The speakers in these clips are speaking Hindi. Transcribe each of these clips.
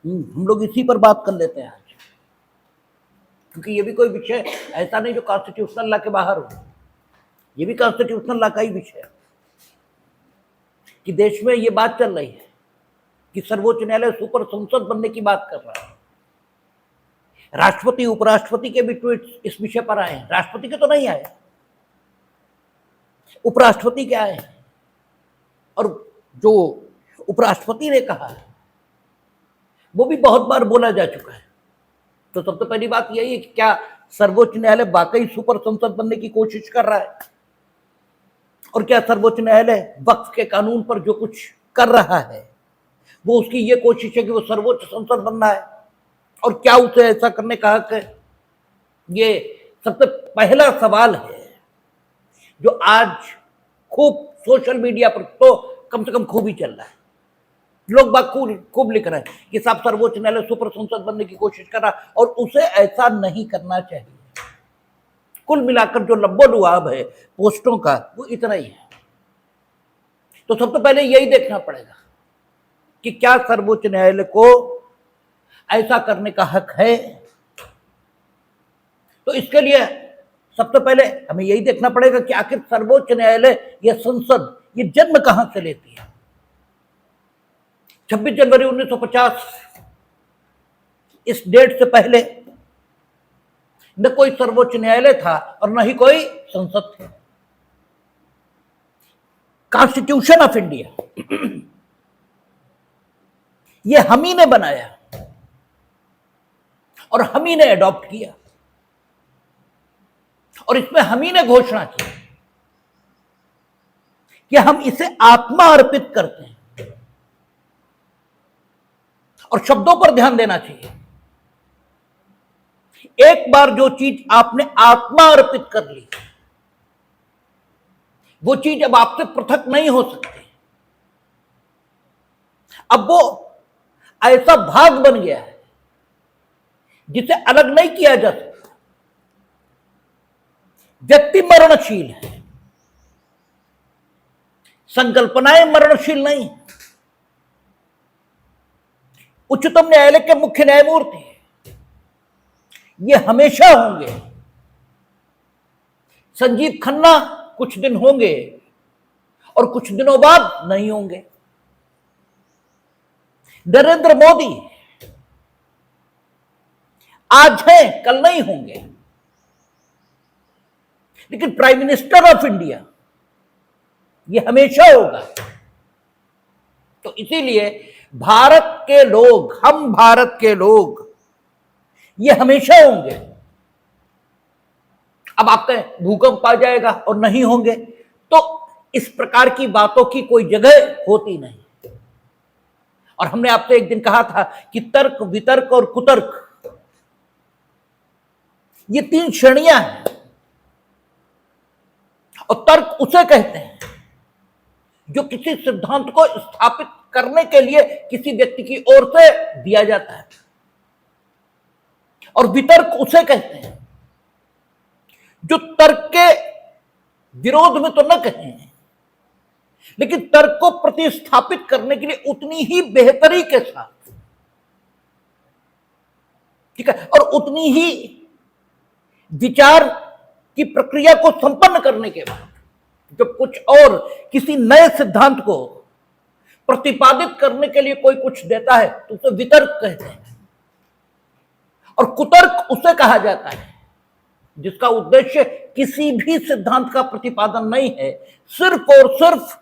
हम लोग इसी पर बात कर लेते हैं आज, क्योंकि ये भी कोई विषय ऐसा नहीं जो कॉन्स्टिट्यूशनल लॉ के बाहर हो। ये भी कॉन्स्टिट्यूशनल लॉ का ही विषय है कि देश में ये बात चल रही है कि सर्वोच्च न्यायालय सुपर संसद बनने की बात कर रहा है। राष्ट्रपति उपराष्ट्रपति के भी ट्वीट इस विषय पर आए हैं। राष्ट्रपति के तो नहीं आए, उपराष्ट्रपति के आए। और जो उपराष्ट्रपति ने कहा है वो भी बहुत बार बोला जा चुका है। तो सबसे पहली बात यही है कि क्या सर्वोच्च न्यायालय वाकई सुपर संसद बनने की कोशिश कर रहा है, और क्या सर्वोच्च न्यायालय वक्फ के कानून पर जो कुछ कर रहा है वो उसकी ये कोशिश है कि वो सर्वोच्च संसद बनना है, और क्या उसे ऐसा करने का हक है? ये सबसे पहला सवाल है जो आज खूब सोशल मीडिया पर तो कम से कम खूब ही चल रहा है। लोग बात खूब लिख रहे हैं कि साहब सर्वोच्च न्यायालय सुपर संसद बनने की कोशिश कर रहा है और उसे ऐसा नहीं करना चाहिए। कुल मिलाकर जो लब्बो-लुआब है पोस्टों का वो इतना ही है। तो सबसे पहले यही देखना पड़ेगा कि क्या सर्वोच्च न्यायालय को ऐसा करने का हक है। तो इसके लिए सबसे पहले हमें यही देखना पड़ेगा कि आखिर सर्वोच्च न्यायालय या संसद ये जन्म कहां से लेती है। 26 जनवरी 1950 इस डेट से पहले न कोई सर्वोच्च न्यायालय था और न ही कोई संसद थी। कॉन्स्टिट्यूशन ऑफ इंडिया ये हम ही ने बनाया और हम ही ने अडॉप्ट किया, और इसमें हम ही ने घोषणा की कि हम इसे आत्मा अर्पित करते हैं। और शब्दों पर ध्यान देना चाहिए। एक बार जो चीज आपने आत्मा अर्पित कर ली वो चीज अब आपसे पृथक नहीं हो सकती। अब वो ऐसा भाग बन गया है जिसे अलग नहीं किया जा सकता। व्यक्ति मरणशील है, संकल्पनाएं मरणशील नहीं। उच्चतम न्यायालय के मुख्य न्यायमूर्ति ये हमेशा होंगे। संजीव खन्ना कुछ दिन होंगे और कुछ दिनों बाद नहीं होंगे। नरेंद्र मोदी आज हैं कल नहीं होंगे, लेकिन प्राइम मिनिस्टर ऑफ इंडिया ये हमेशा होगा। तो इसीलिए भारत के लोग, हम भारत के लोग ये हमेशा होंगे। अब आप कहें भूकंप आ जाएगा और नहीं होंगे, तो इस प्रकार की बातों की कोई जगह होती नहीं। और हमने आपसे एक दिन कहा था कि तर्क, वितर्क और कुतर्क ये 3 श्रेणियां हैं, और तर्क उसे कहते हैं जो किसी सिद्धांत को स्थापित करने के लिए किसी व्यक्ति की ओर से दिया जाता है, और वितर्क उसे कहते हैं जो तर्क के विरोध में तो न कहें, लेकिन तर्क को प्रतिस्थापित करने के लिए उतनी ही बेहतरी के साथ, ठीक है, और उतनी ही विचार की प्रक्रिया को संपन्न करने के बाद जब कुछ और किसी नए सिद्धांत को प्रतिपादित करने के लिए कोई कुछ देता है तो उसे वितर्क कहते हैं। और कुतर्क उसे कहा जाता है जिसका उद्देश्य किसी भी सिद्धांत का प्रतिपादन नहीं है, सिर्फ और सिर्फ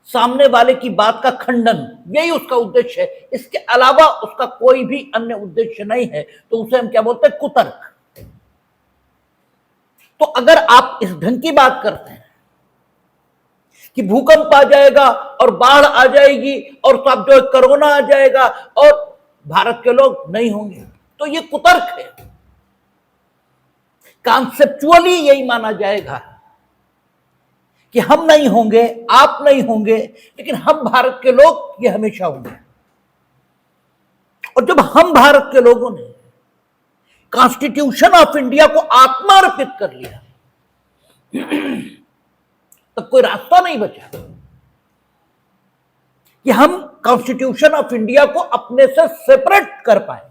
सामने वाले की बात का खंडन, यही उसका उद्देश्य है। इसके अलावा उसका कोई भी अन्य उद्देश्य नहीं है। तो उसे हम क्या बोलते हैं? कुतर्क। तो अगर आप इस ढंग की बात करते हैं कि भूकंप आ जाएगा और बाढ़ आ जाएगी और सब जो कोरोना आ जाएगा और भारत के लोग नहीं होंगे, तो ये कुतर्क है। कॉन्सेप्चुअली यही माना जाएगा कि हम नहीं होंगे, आप नहीं होंगे, लेकिन हम भारत के लोग ये हमेशा होंगे। और जब हम भारत के लोगों ने कॉन्स्टिट्यूशन ऑफ इंडिया को आत्मार्पित कर लिया तब कोई रास्ता नहीं बचा कि हम कॉन्स्टिट्यूशन ऑफ इंडिया को अपने से सेपरेट कर पाए।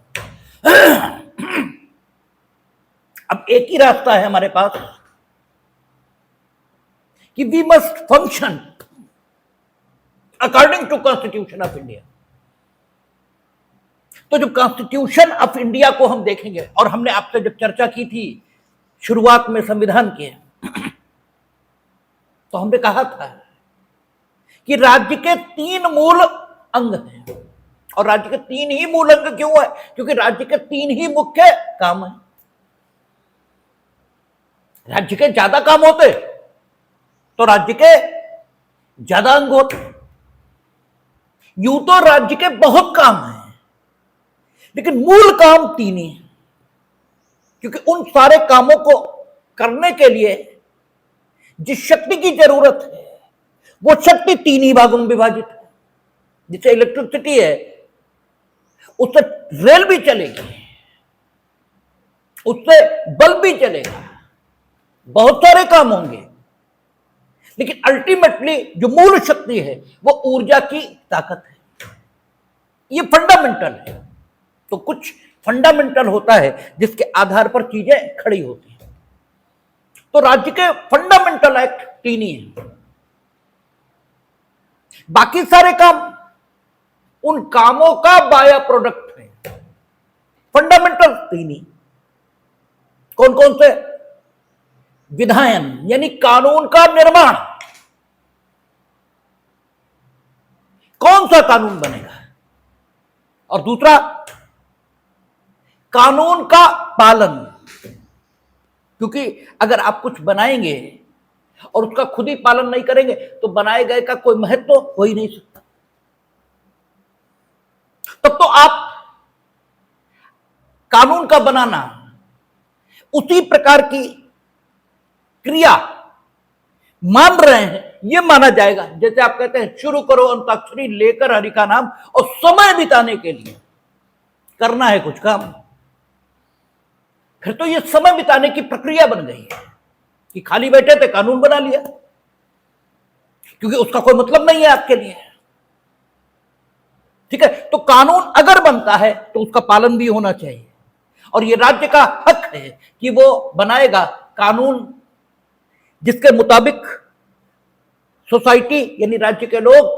अब एक ही रास्ता है हमारे पास कि we must function according to constitution of India. तो जो कॉन्स्टिट्यूशन ऑफ इंडिया को हम देखेंगे, और हमने आपसे जब चर्चा की थी शुरुआत में संविधान के, तो हमने कहा था कि राज्य के 3 मूल अंग हैं। और राज्य के 3 ही मूल अंग क्यों है? क्योंकि राज्य के 3 ही मुख्य काम है। राज्य के ज्यादा काम होते तो राज्य के ज्यादा अंग होते। यूं तो राज्य के बहुत काम हैं, लेकिन मूल काम 3 ही है। क्योंकि उन सारे कामों को करने के लिए जिस शक्ति की जरूरत है वो शक्ति 3 ही भागों में विभाजित है। जिसे इलेक्ट्रिसिटी है उससे रेल भी चलेगी, उससे बल्ब भी चलेगा, बहुत सारे काम होंगे, लेकिन अल्टीमेटली जो मूल शक्ति है वो ऊर्जा की ताकत है। ये फंडामेंटल है। तो कुछ फंडामेंटल होता है जिसके आधार पर चीजें खड़ी होती हैं। तो राज्य के फंडामेंटल एक्ट 3 ही हैं। बाकी सारे काम उन कामों का बाया प्रोडक्ट है। फंडामेंटल 3 ही। कौन कौन से? विधायन यानी कानून का निर्माण। कौन सा कानून बनेगा? और दूसरा कानून का पालन। क्योंकि अगर आप कुछ बनाएंगे और उसका खुद ही पालन नहीं करेंगे तो बनाए गए का कोई महत्व हो ही नहीं सकता। तब तो आप कानून का बनाना उसी प्रकार की क्रिया मान रहे हैं, यह माना जाएगा जैसे आप कहते हैं शुरू करो अंताक्षरी लेकर हरि का नाम, और समय बिताने के लिए करना है कुछ काम। फिर तो यह समय बिताने की प्रक्रिया बन गई है कि खाली बैठे थे कानून बना लिया, क्योंकि उसका कोई मतलब नहीं है आपके लिए। ठीक है, तो कानून अगर बनता है तो उसका पालन भी होना चाहिए, और यह राज्य का हक है कि वो बनाएगा कानून जिसके मुताबिक सोसाइटी यानी राज्य के लोग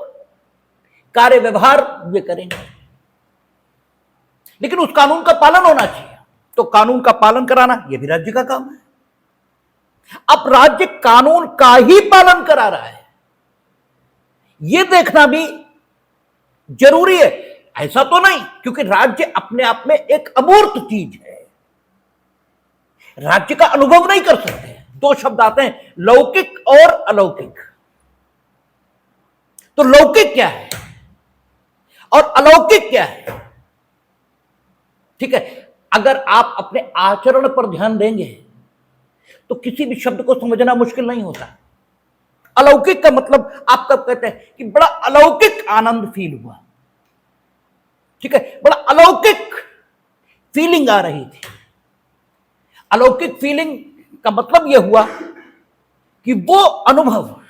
कार्य व्यवहार वे करेंगे। लेकिन उस कानून का पालन होना चाहिए। तो कानून का पालन कराना यह भी राज्य का काम है। अब राज्य कानून का ही पालन करा रहा है, यह देखना भी जरूरी है। ऐसा तो नहीं, क्योंकि राज्य अपने आप में एक अमूर्त चीज है। राज्य का अनुभव नहीं कर सकते। 2 शब्द आते हैं, लौकिक और अलौकिक। तो लौकिक क्या है और अलौकिक क्या है? ठीक है, अगर आप अपने आचरण पर ध्यान देंगे तो किसी भी शब्द को समझना मुश्किल नहीं होता। अलौकिक का मतलब आप कब कहते हैं कि बड़ा अलौकिक आनंद फील हुआ। ठीक है, बड़ा अलौकिक फीलिंग आ रही थी। अलौकिक फीलिंग का मतलब यह हुआ कि वो अनुभव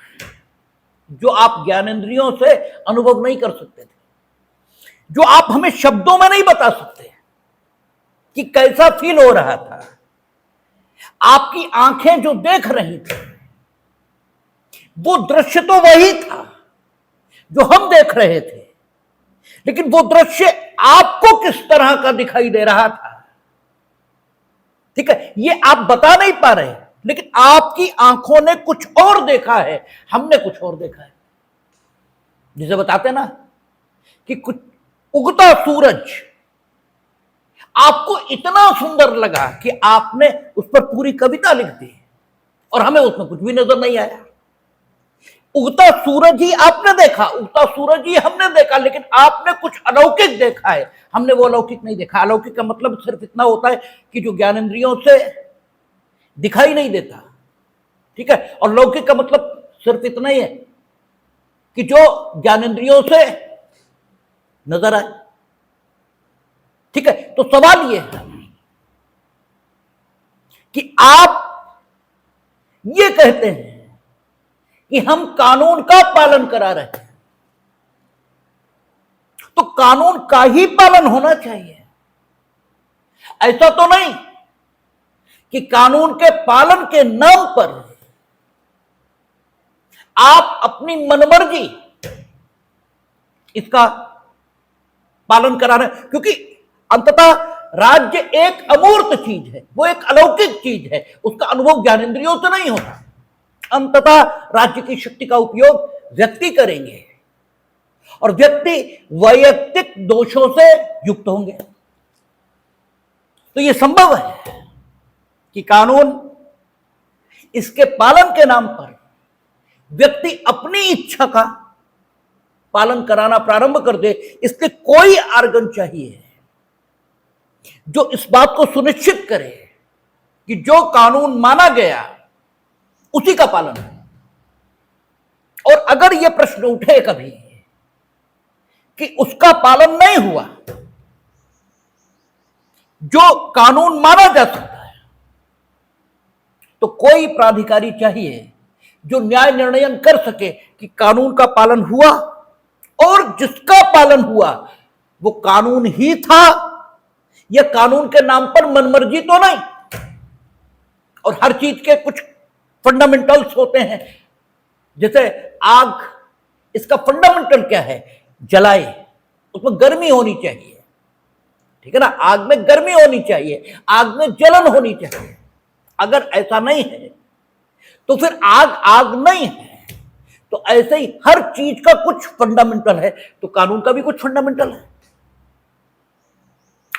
जो आप ज्ञानेंद्रियों से अनुभव नहीं कर सकते थे, जो आप हमें शब्दों में नहीं बता सकते कि कैसा फील हो रहा था, आपकी आंखें जो देख रही थी वो दृश्य तो वही था जो हम देख रहे थे, लेकिन वो दृश्य आपको किस तरह का दिखाई दे रहा था, ठीक है, ये आप बता नहीं पा रहे, लेकिन आपकी आंखों ने कुछ और देखा है, हमने कुछ और देखा है। जिसे बताते ना कि कुछ उगता सूरज आपको इतना सुंदर लगा कि आपने उस पर पूरी कविता लिख दी, और हमें उसमें कुछ भी नजर नहीं आया। उगता सूरज ही आपने देखा, उगता सूरज ही हमने देखा, लेकिन आपने कुछ अलौकिक देखा है, हमने वो अलौकिक नहीं देखा। अलौकिक का मतलब सिर्फ इतना होता है कि जो ज्ञानेंद्रियों से दिखाई नहीं देता, ठीक है, और लौकिक का मतलब सिर्फ इतना ही है कि जो ज्ञानेंद्रियों से नजर आए। ठीक है, तो सवाल यह है कि आप ये कहते हैं कि हम कानून का पालन करा रहे हैं, कानून का ही पालन होना चाहिए। ऐसा तो नहीं कि कानून के पालन के नाम पर आप अपनी मनमर्जी इसका पालन करा रहे हैं, क्योंकि अंततः राज्य एक अमूर्त चीज है, वो एक अलौकिक चीज है, उसका अनुभव ज्ञानेंद्रियों से नहीं होता। अंततः राज्य की शक्ति का उपयोग व्यक्ति करेंगे और व्यक्ति वैयक्तिक दोषों से युक्त होंगे। तो यह संभव है कि कानून इसके पालन के नाम पर व्यक्ति अपनी इच्छा का पालन कराना प्रारंभ कर दे। इसके कोई आर्गन चाहिए जो इस बात को सुनिश्चित करे कि जो कानून माना गया उसी का पालन हो। और अगर यह प्रश्न उठे कभी कि उसका पालन नहीं हुआ, जो कानून माना जा सकता है, तो कोई प्राधिकारी चाहिए जो न्याय निर्णयन कर सके कि कानून का पालन हुआ, और जिसका पालन हुआ वो कानून ही था या कानून के नाम पर मनमर्जी तो नहीं। और हर चीज के कुछ फंडामेंटल्स होते हैं, जैसे आग, इसका फंडामेंटल क्या है? जलाए, उसमें गर्मी होनी चाहिए, ठीक है ना। आग में गर्मी होनी चाहिए, आग में जलन होनी चाहिए। अगर ऐसा नहीं है तो फिर आग नहीं है। तो ऐसे ही हर चीज का कुछ फंडामेंटल है, तो कानून का भी कुछ फंडामेंटल है।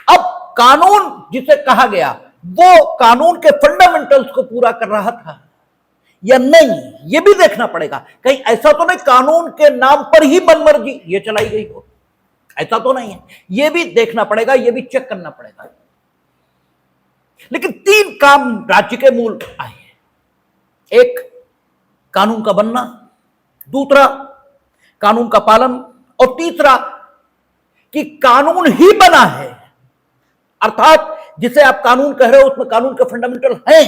अब कानून जिसे कहा गया वो कानून के फंडामेंटल्स को पूरा कर रहा था या नहीं, यह भी देखना पड़ेगा। कहीं ऐसा तो नहीं कानून के नाम पर ही मनमर्जी ये चलाई गई हो, ऐसा तो नहीं है। यह भी देखना पड़ेगा, यह भी चेक करना पड़ेगा। लेकिन 3 काम राज्य के मूल आए हैं। एक, कानून का बनना, दूसरा कानून का पालन, और तीसरा कि कानून ही बना है, अर्थात जिसे आप कानून कह रहे हो उसमें कानून के फंडामेंटल हैं,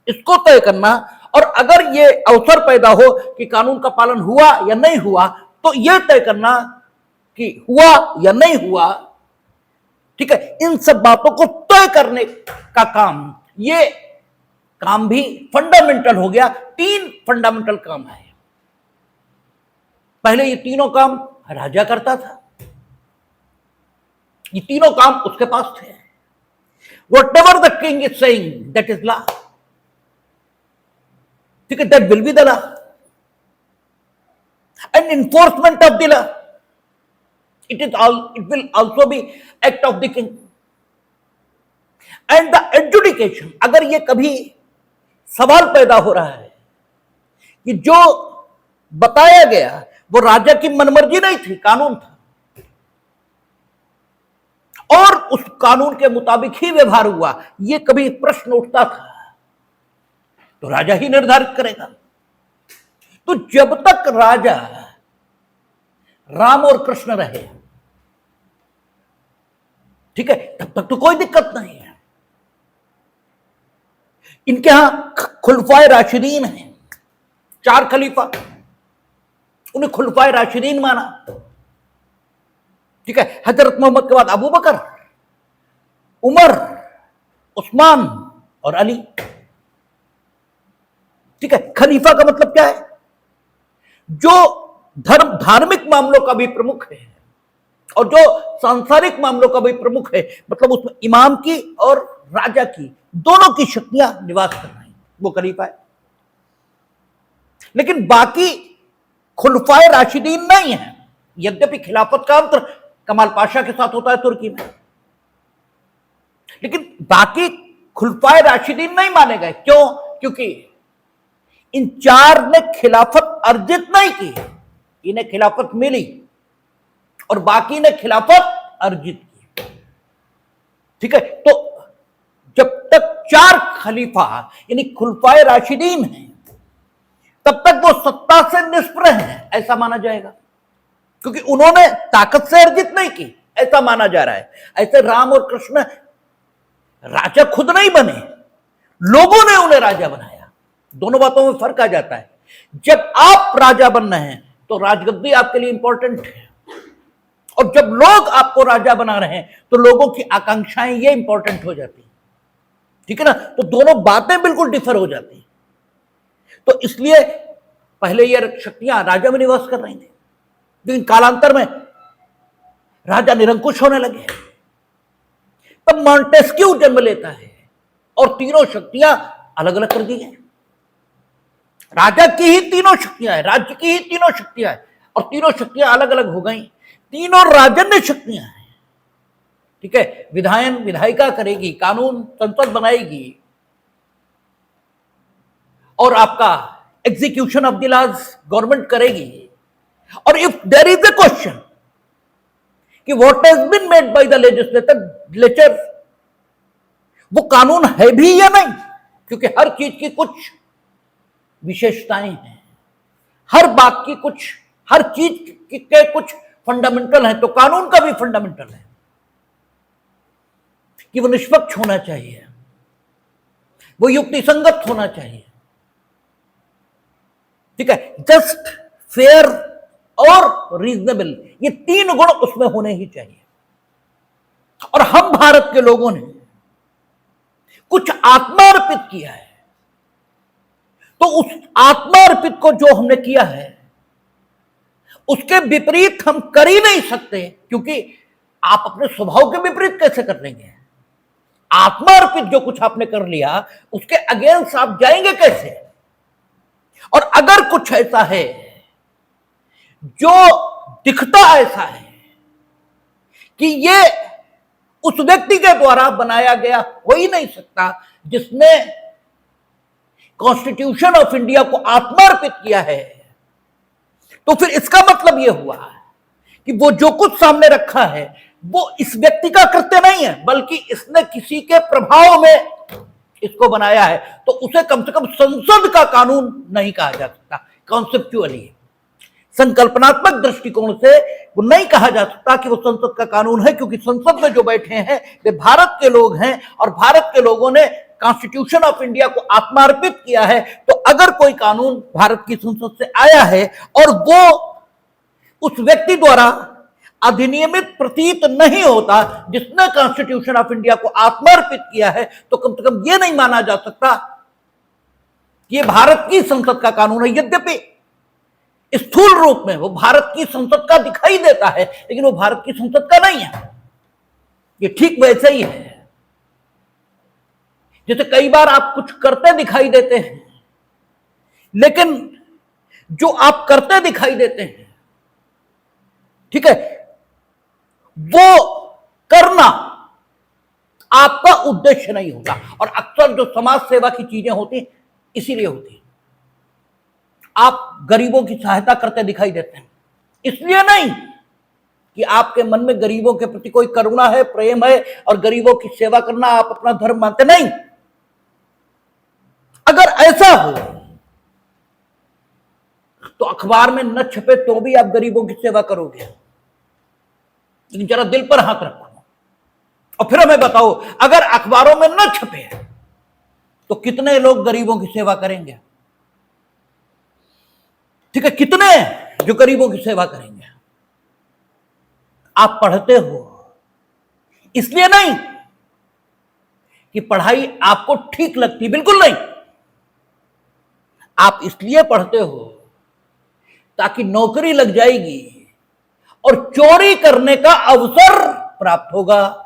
इसको तय करना। और अगर यह अवसर पैदा हो कि कानून का पालन हुआ या नहीं हुआ, तो यह तय करना कि हुआ या नहीं हुआ, ठीक है। इन सब बातों को तय करने का काम, ये काम भी फंडामेंटल हो गया। 3 फंडामेंटल काम है। पहले ये तीनों काम राजा करता था, ये तीनों काम उसके पास थे। Whatever the king is saying, that is law. ठीक है, that will be the law. And enforcement of the law, it will also be act of the king. And the adjudication, अगर ये कभी सवाल पैदा हो रहा है कि जो बताया गया वो राजा की मनमर्जी नहीं थी, कानून था, और उस कानून के मुताबिक ही व्यवहार हुआ, ये कभी प्रश्न उठता था, तो राजा ही निर्धारित करेगा। तो जब तक राजा राम और कृष्ण रहे, ठीक है, तब तक तो कोई दिक्कत नहीं है। इनके यहां खुलफाए राशिदीन हैं, 4 खलीफा, उन्हें खुलफाए राशिदीन माना, ठीक है। हजरत मोहम्मद के बाद अबू बकर, उमर, उस्मान और अली, ठीक है। खलीफा का मतलब क्या है? जो धार्मिक मामलों का भी प्रमुख है और जो सांसारिक मामलों का भी प्रमुख है, मतलब उसमें इमाम की और राजा की दोनों की शक्तियां निवास कर रही हैं, वो खलीफा है। लेकिन बाकी खुलफाए राशिदीन नहीं है। यद्यपि खिलाफत का अंतर कमाल पाशा के साथ होता है तुर्की में, लेकिन बाकी खुलफाए राशिदीन नहीं माने गए। क्यों? क्योंकि इन 4 ने खिलाफत अर्जित नहीं की, इन्हें खिलाफत मिली और बाकी ने खिलाफत अर्जित की, ठीक है। तो जब तक 4 खलीफा यानी खुलफाए राशिदीन हैं, तब तक वो सत्ता से निष्प्रह हैं, ऐसा माना जाएगा, क्योंकि उन्होंने ताकत से अर्जित नहीं की, ऐसा माना जा रहा है। ऐसे राम और कृष्ण राजा खुद नहीं बने, लोगों ने उन्हें राजा बनाया। दोनों बातों में फर्क आ जाता है। जब आप राजा बन रहे हैं तो राजगद्दी आपके लिए इंपॉर्टेंट है, और जब लोग आपको राजा बना रहे हैं तो लोगों की आकांक्षाएं ये इंपॉर्टेंट हो जाती है, ठीक है ना। तो दोनों बातें बिल्कुल डिफर हो जाती हैं। तो इसलिए पहले ये शक्तियां राजा में निवास कर रही थी, लेकिन कालांतर में राजा निरंकुश होने लगे। तब मॉन्टेस्क्यू जन्म लेता है और तीनों शक्तियां अलग अलग कर दी गई। राजा की ही तीनों शक्तियां हैं, राज्य की ही तीनों शक्तियां हैं, और तीनों शक्तियां अलग अलग हो गई। तीनों राजन्य शक्तियां हैं, ठीक है। विधायन विधायिका करेगी, कानून संसद बनाएगी, और आपका execution of the laws government करेगी। और if there is a question कि what has been made by the legislature, वो कानून है भी या नहीं, क्योंकि हर चीज की कुछ विशेषताएं हैं, हर बात की कुछ, हर चीज के कुछ फंडामेंटल है। तो कानून का भी फंडामेंटल है कि वो निष्पक्ष होना चाहिए, वो युक्तिसंगत होना चाहिए, ठीक है, जस्ट, फेयर और रीजनेबल, ये तीन गुण उसमें होने ही चाहिए। और हम भारत के लोगों ने कुछ आत्मार्पित किया है, तो उस आत्मार्पित को जो हमने किया है उसके विपरीत हम कर ही नहीं सकते, क्योंकि आप अपने स्वभाव के विपरीत कैसे कर लेंगे। आत्मार्पित जो कुछ आपने कर लिया उसके अगेंस्ट आप जाएंगे कैसे। और अगर कुछ ऐसा है जो दिखता ऐसा है कि ये उस व्यक्ति के द्वारा बनाया गया हो ही नहीं सकता जिसने कॉन्स्टिट्यूशन ऑफ इंडिया को आत्मार्पित किया है, तो फिर इसका मतलब यह हुआ कि वो जो कुछ सामने रखा है वो इस व्यक्ति का कृत्य नहीं है, बल्कि इसने किसी के प्रभाव में इसको बनाया है। तो उसे कम से कम संसद का कानून नहीं कहा जा सकता। कॉन्सेप्चुअली, संकल्पनात्मक दृष्टिकोण से वो नहीं कहा जा सकता कि वो संसद का कानून है, क्योंकि संसद में जो बैठे हैं वे भारत के लोग हैं, और भारत के लोगों ने कॉन्स्टिट्यूशन ऑफ इंडिया को आत्मार्पित किया है। तो अगर कोई कानून भारत की संसद से आया है और वो उस व्यक्ति द्वारा अधिनियमित प्रतीत नहीं होता जिसने कॉन्स्टिट्यूशन ऑफ इंडिया को आत्मार्पित किया है, तो कम से कम यह नहीं माना जा सकता कि यह भारत की संसद का कानून है। यद्यपि स्थूल रूप में वो भारत की संसद का दिखाई देता है, लेकिन वो भारत की संसद का नहीं है। ये ठीक वैसे ही है जैसे कई बार आप कुछ करते दिखाई देते हैं, लेकिन जो आप करते दिखाई देते हैं, ठीक है, वो करना आपका उद्देश्य नहीं होता। और अक्सर जो समाज सेवा की चीजें होती इसीलिए होती है। आप गरीबों की सहायता करते दिखाई देते हैं, इसलिए नहीं कि आपके मन में गरीबों के प्रति कोई करुणा है, प्रेम है, और गरीबों की सेवा करना आप अपना धर्म मानते नहीं। अगर ऐसा हो तो अखबार में न छपे तो भी आप गरीबों की सेवा करोगे, लेकिन जरा दिल पर हाथ रखो और फिर हमें बताओ, अगर अखबारों में न छपे तो कितने लोग गरीबों की सेवा करेंगे, ठीक है, कितने जो गरीबों की सेवा करेंगे। आप पढ़ते हो इसलिए नहीं कि पढ़ाई आपको ठीक लगती, बिल्कुल नहीं। आप इसलिए पढ़ते हो ताकि नौकरी लग जाएगी और चोरी करने का अवसर प्राप्त होगा,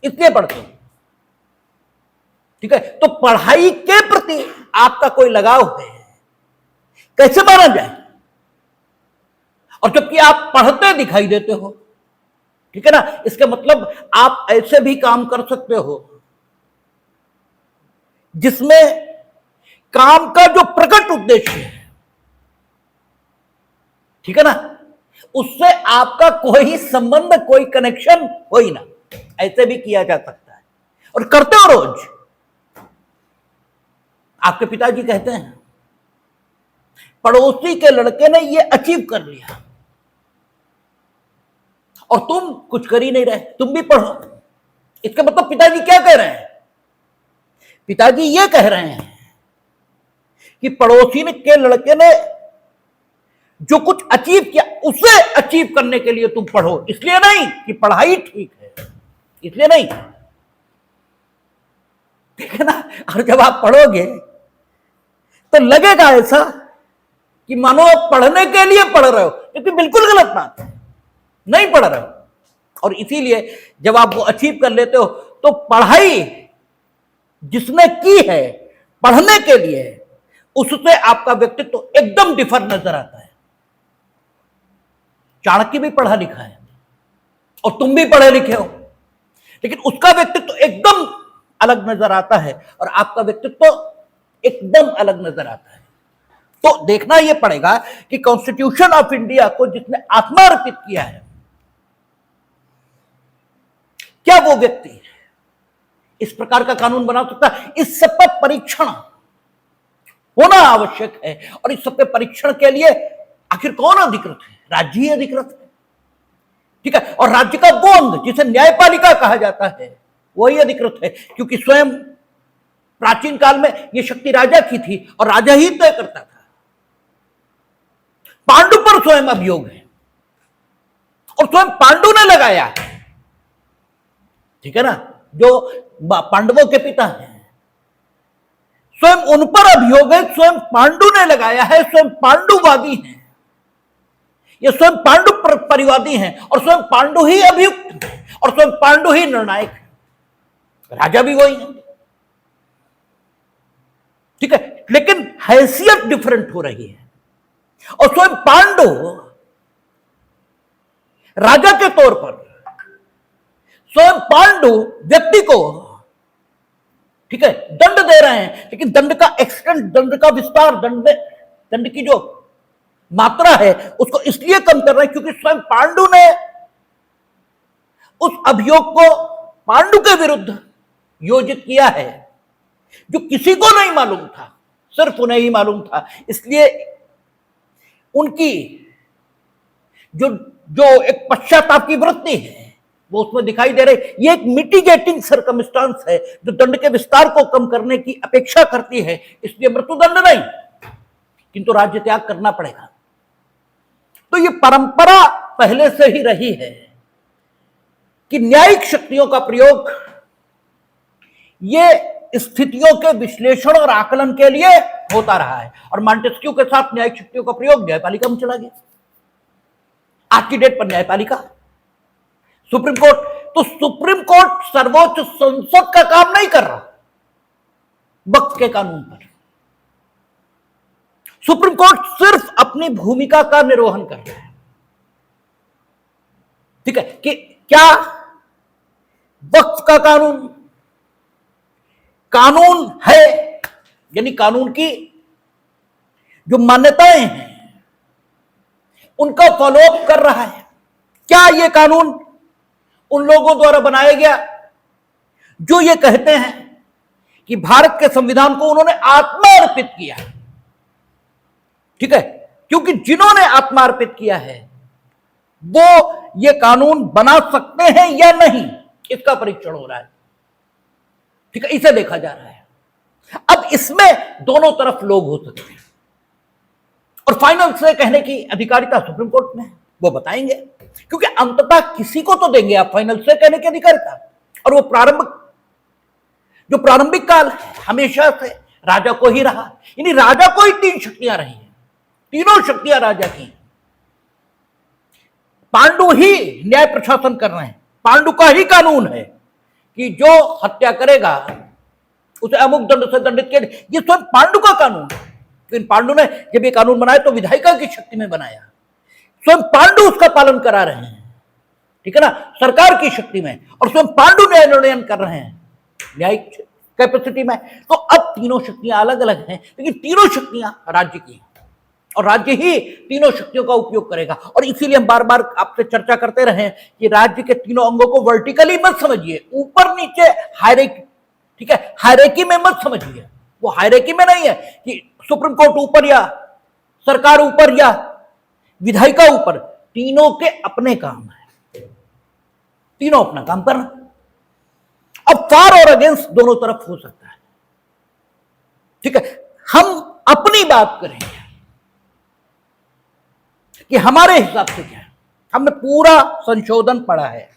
इसलिए पढ़ते हो, ठीक है। तो पढ़ाई के प्रति आपका कोई लगाव है कैसे माना जाए, और जबकि आप पढ़ते दिखाई देते हो, ठीक है ना। इसका मतलब आप ऐसे भी काम कर सकते हो जिसमें काम का जो प्रकट उद्देश्य है, ठीक है ना, उससे आपका कोई संबंध, कोई कनेक्शन हो ही ना, ऐसे भी किया जा सकता है और करते हो रोज। आपके पिताजी कहते हैं पड़ोसी के लड़के ने ये अचीव कर लिया और तुम कुछ कर ही नहीं रहे, तुम भी पढ़ो। इसका मतलब पिताजी क्या कह रहे हैं? पिताजी ये कह रहे हैं कि पड़ोसी के लड़के ने जो कुछ अचीव किया उसे अचीव करने के लिए तुम पढ़ो, इसलिए नहीं कि पढ़ाई ठीक है, इसलिए नहीं, ठीक है ना। और जब आप पढ़ोगे तो लगेगा ऐसा कि मानो आप पढ़ने के लिए पढ़ रहे हो, क्योंकि बिल्कुल गलत बात है, नहीं पढ़ रहे हो। और इसीलिए जब आप वो अचीव कर लेते हो तो पढ़ाई जिसने की है पढ़ने के लिए, उससे आपका व्यक्तित्व तो एकदम डिफर नजर आता है। चाणक्य भी पढ़ा लिखा है और तुम भी पढ़े लिखे हो, लेकिन उसका व्यक्तित्व तो एकदम अलग नजर आता है और आपका व्यक्तित्व तो एकदम अलग नजर आता है। तो देखना यह पड़ेगा कि कॉन्स्टिट्यूशन ऑफ इंडिया को जिसने आत्मार्पित किया है, क्या वो व्यक्ति इस प्रकार का कानून बना सकता है? इस सब पर परीक्षण होना आवश्यक है। और इस सब के परीक्षण के लिए आखिर कौन अधिकृत है? राज्य ही अधिकृत है, ठीक है। और राज्य का वो अंग जिसे न्यायपालिका कहा जाता है वही अधिकृत है, क्योंकि स्वयं प्राचीन काल में यह शक्ति राजा की थी और राजा ही तय करता था। पांडु पर स्वयं अभियोग है और स्वयं पांडु ने लगाया है, ठीक है ना। जो पांडवों के पिता हैं स्वयं उन पर अभियोग है, स्वयं पांडु ने लगाया है, स्वयं पांडुवादी हैं, ये स्वयं पांडु परिवादी हैं और स्वयं पांडु ही अभियुक्त है और स्वयं पांडु ही निर्णायक है, राजा भी वही है, ठीक है। लेकिन हैसियत डिफरेंट हो रही है और स्वयं पांडु राजा के तौर पर, स्वयं पांडु व्यक्ति को, ठीक है, दंड दे रहे हैं, लेकिन दंड का एक्सटेंट, दंड का विस्तार, दंड की जो मात्रा है उसको इसलिए कम कर रहे हैं क्योंकि स्वयं पांडु ने उस अभियोग को पांडु के विरुद्ध योजित किया है जो किसी को नहीं मालूम था, सिर्फ उन्हें ही मालूम था। इसलिए उनकी जो एक पश्चाताप की वृत्ति है वो उसमें दिखाई दे रही। ये एक मिटिगेटिंग सर्कमस्टांस है जो दंड के विस्तार को कम करने की अपेक्षा करती है। इसलिए मृत्युदंड नहीं, किंतु राज्य त्याग करना पड़ेगा। तो ये परंपरा पहले से ही रही है कि न्यायिक शक्तियों का प्रयोग ये स्थितियों के विश्लेषण और आकलन के लिए होता रहा है। और मॉन्टेस्क्यू के साथ न्यायिक शक्तियों का प्रयोग न्यायपालिका में चला गया। आज की डेट पर न्यायपालिका, सुप्रीम कोर्ट, तो सुप्रीम कोर्ट सर्वोच्च संसद का काम नहीं कर रहा वक्त के कानून पर। सुप्रीम कोर्ट सिर्फ अपनी भूमिका का निर्वहन कर रहा है, ठीक है। कि क्या वक्त का कानून कानून है, यानी कानून की जो मान्यताएं हैं उनका फॉलोअप कर रहा है? क्या यह कानून उन लोगों द्वारा बनाया गया जो ये कहते हैं कि भारत के संविधान को उन्होंने आत्मार्पित किया, ठीक है, क्योंकि जिन्होंने आत्मार्पित किया है वो ये कानून बना सकते हैं या नहीं, इसका परीक्षण हो रहा है, ठीक है, इसे देखा जा रहा है। अब इसमें दोनों तरफ लोग हो सकते हैं और फाइनल से कहने की अधिकारिता सुप्रीम कोर्ट में है, वो बताएंगे, क्योंकि अंततः किसी को तो देंगे आप फाइनल से कहने की अधिकारिता। और वो प्रारंभिक काल हमेशा से राजा को ही रहा, यानी राजा को ही तीन शक्तियां रही हैं, तीनों शक्तियां राजा की। पांडु ही न्याय प्रशासन कर रहे हैं, पांडु का ही कानून है कि जो हत्या करेगा उसे अमुक दंड से दंडित किया। ये स्वयं पांडु का कानून है। लेकिन पांडु ने जब ये कानून बनाया तो विधायिका की शक्ति में बनाया, स्वयं पांडु उसका पालन करा रहे हैं, ठीक है ना, सरकार की शक्ति में, और स्वयं पांडु न्याय निर्णय कर रहे हैं न्यायिक कैपेसिटी में। तो अब तीनों शक्तियां अलग अलग हैं, लेकिन तीनों शक्तियां राज्य की हैं और राज्य ही तीनों शक्तियों का उपयोग करेगा। और इसीलिए हम बार बार आपसे चर्चा करते रहे कि राज्य के तीनों अंगों को वर्टिकली मत समझिए, ऊपर नीचे हायरार्की, ठीक है, हायरार्की में मत समझिए। वो हायरार्की में नहीं है कि सुप्रीम कोर्ट ऊपर या सरकार ऊपर या विधायिका ऊपर, तीनों के अपने काम है, तीनों अपना काम करना। अब फार और अगेंस्ट दोनों तरफ हो सकता है, ठीक है। हम अपनी बात करेंगे, कि हमारे हिसाब से क्या है। हमने पूरा संशोधन पढ़ा है,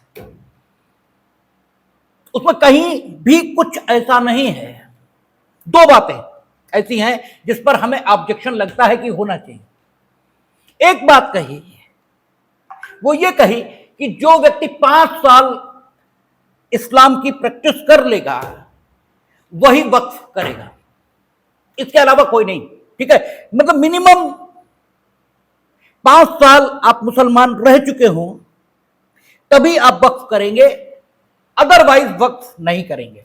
उसमें कहीं भी कुछ ऐसा नहीं है। दो बातें ऐसी हैं जिस पर हमें ऑब्जेक्शन लगता है कि होना चाहिए। एक बात कही, वो ये कही कि जो व्यक्ति 5 साल इस्लाम की प्रैक्टिस कर लेगा वही वक्फ करेगा, इसके अलावा कोई नहीं। ठीक है, मतलब मिनिमम 5 साल आप मुसलमान रह चुके हो तभी आप वक्फ करेंगे, अदरवाइज वक्फ नहीं करेंगे।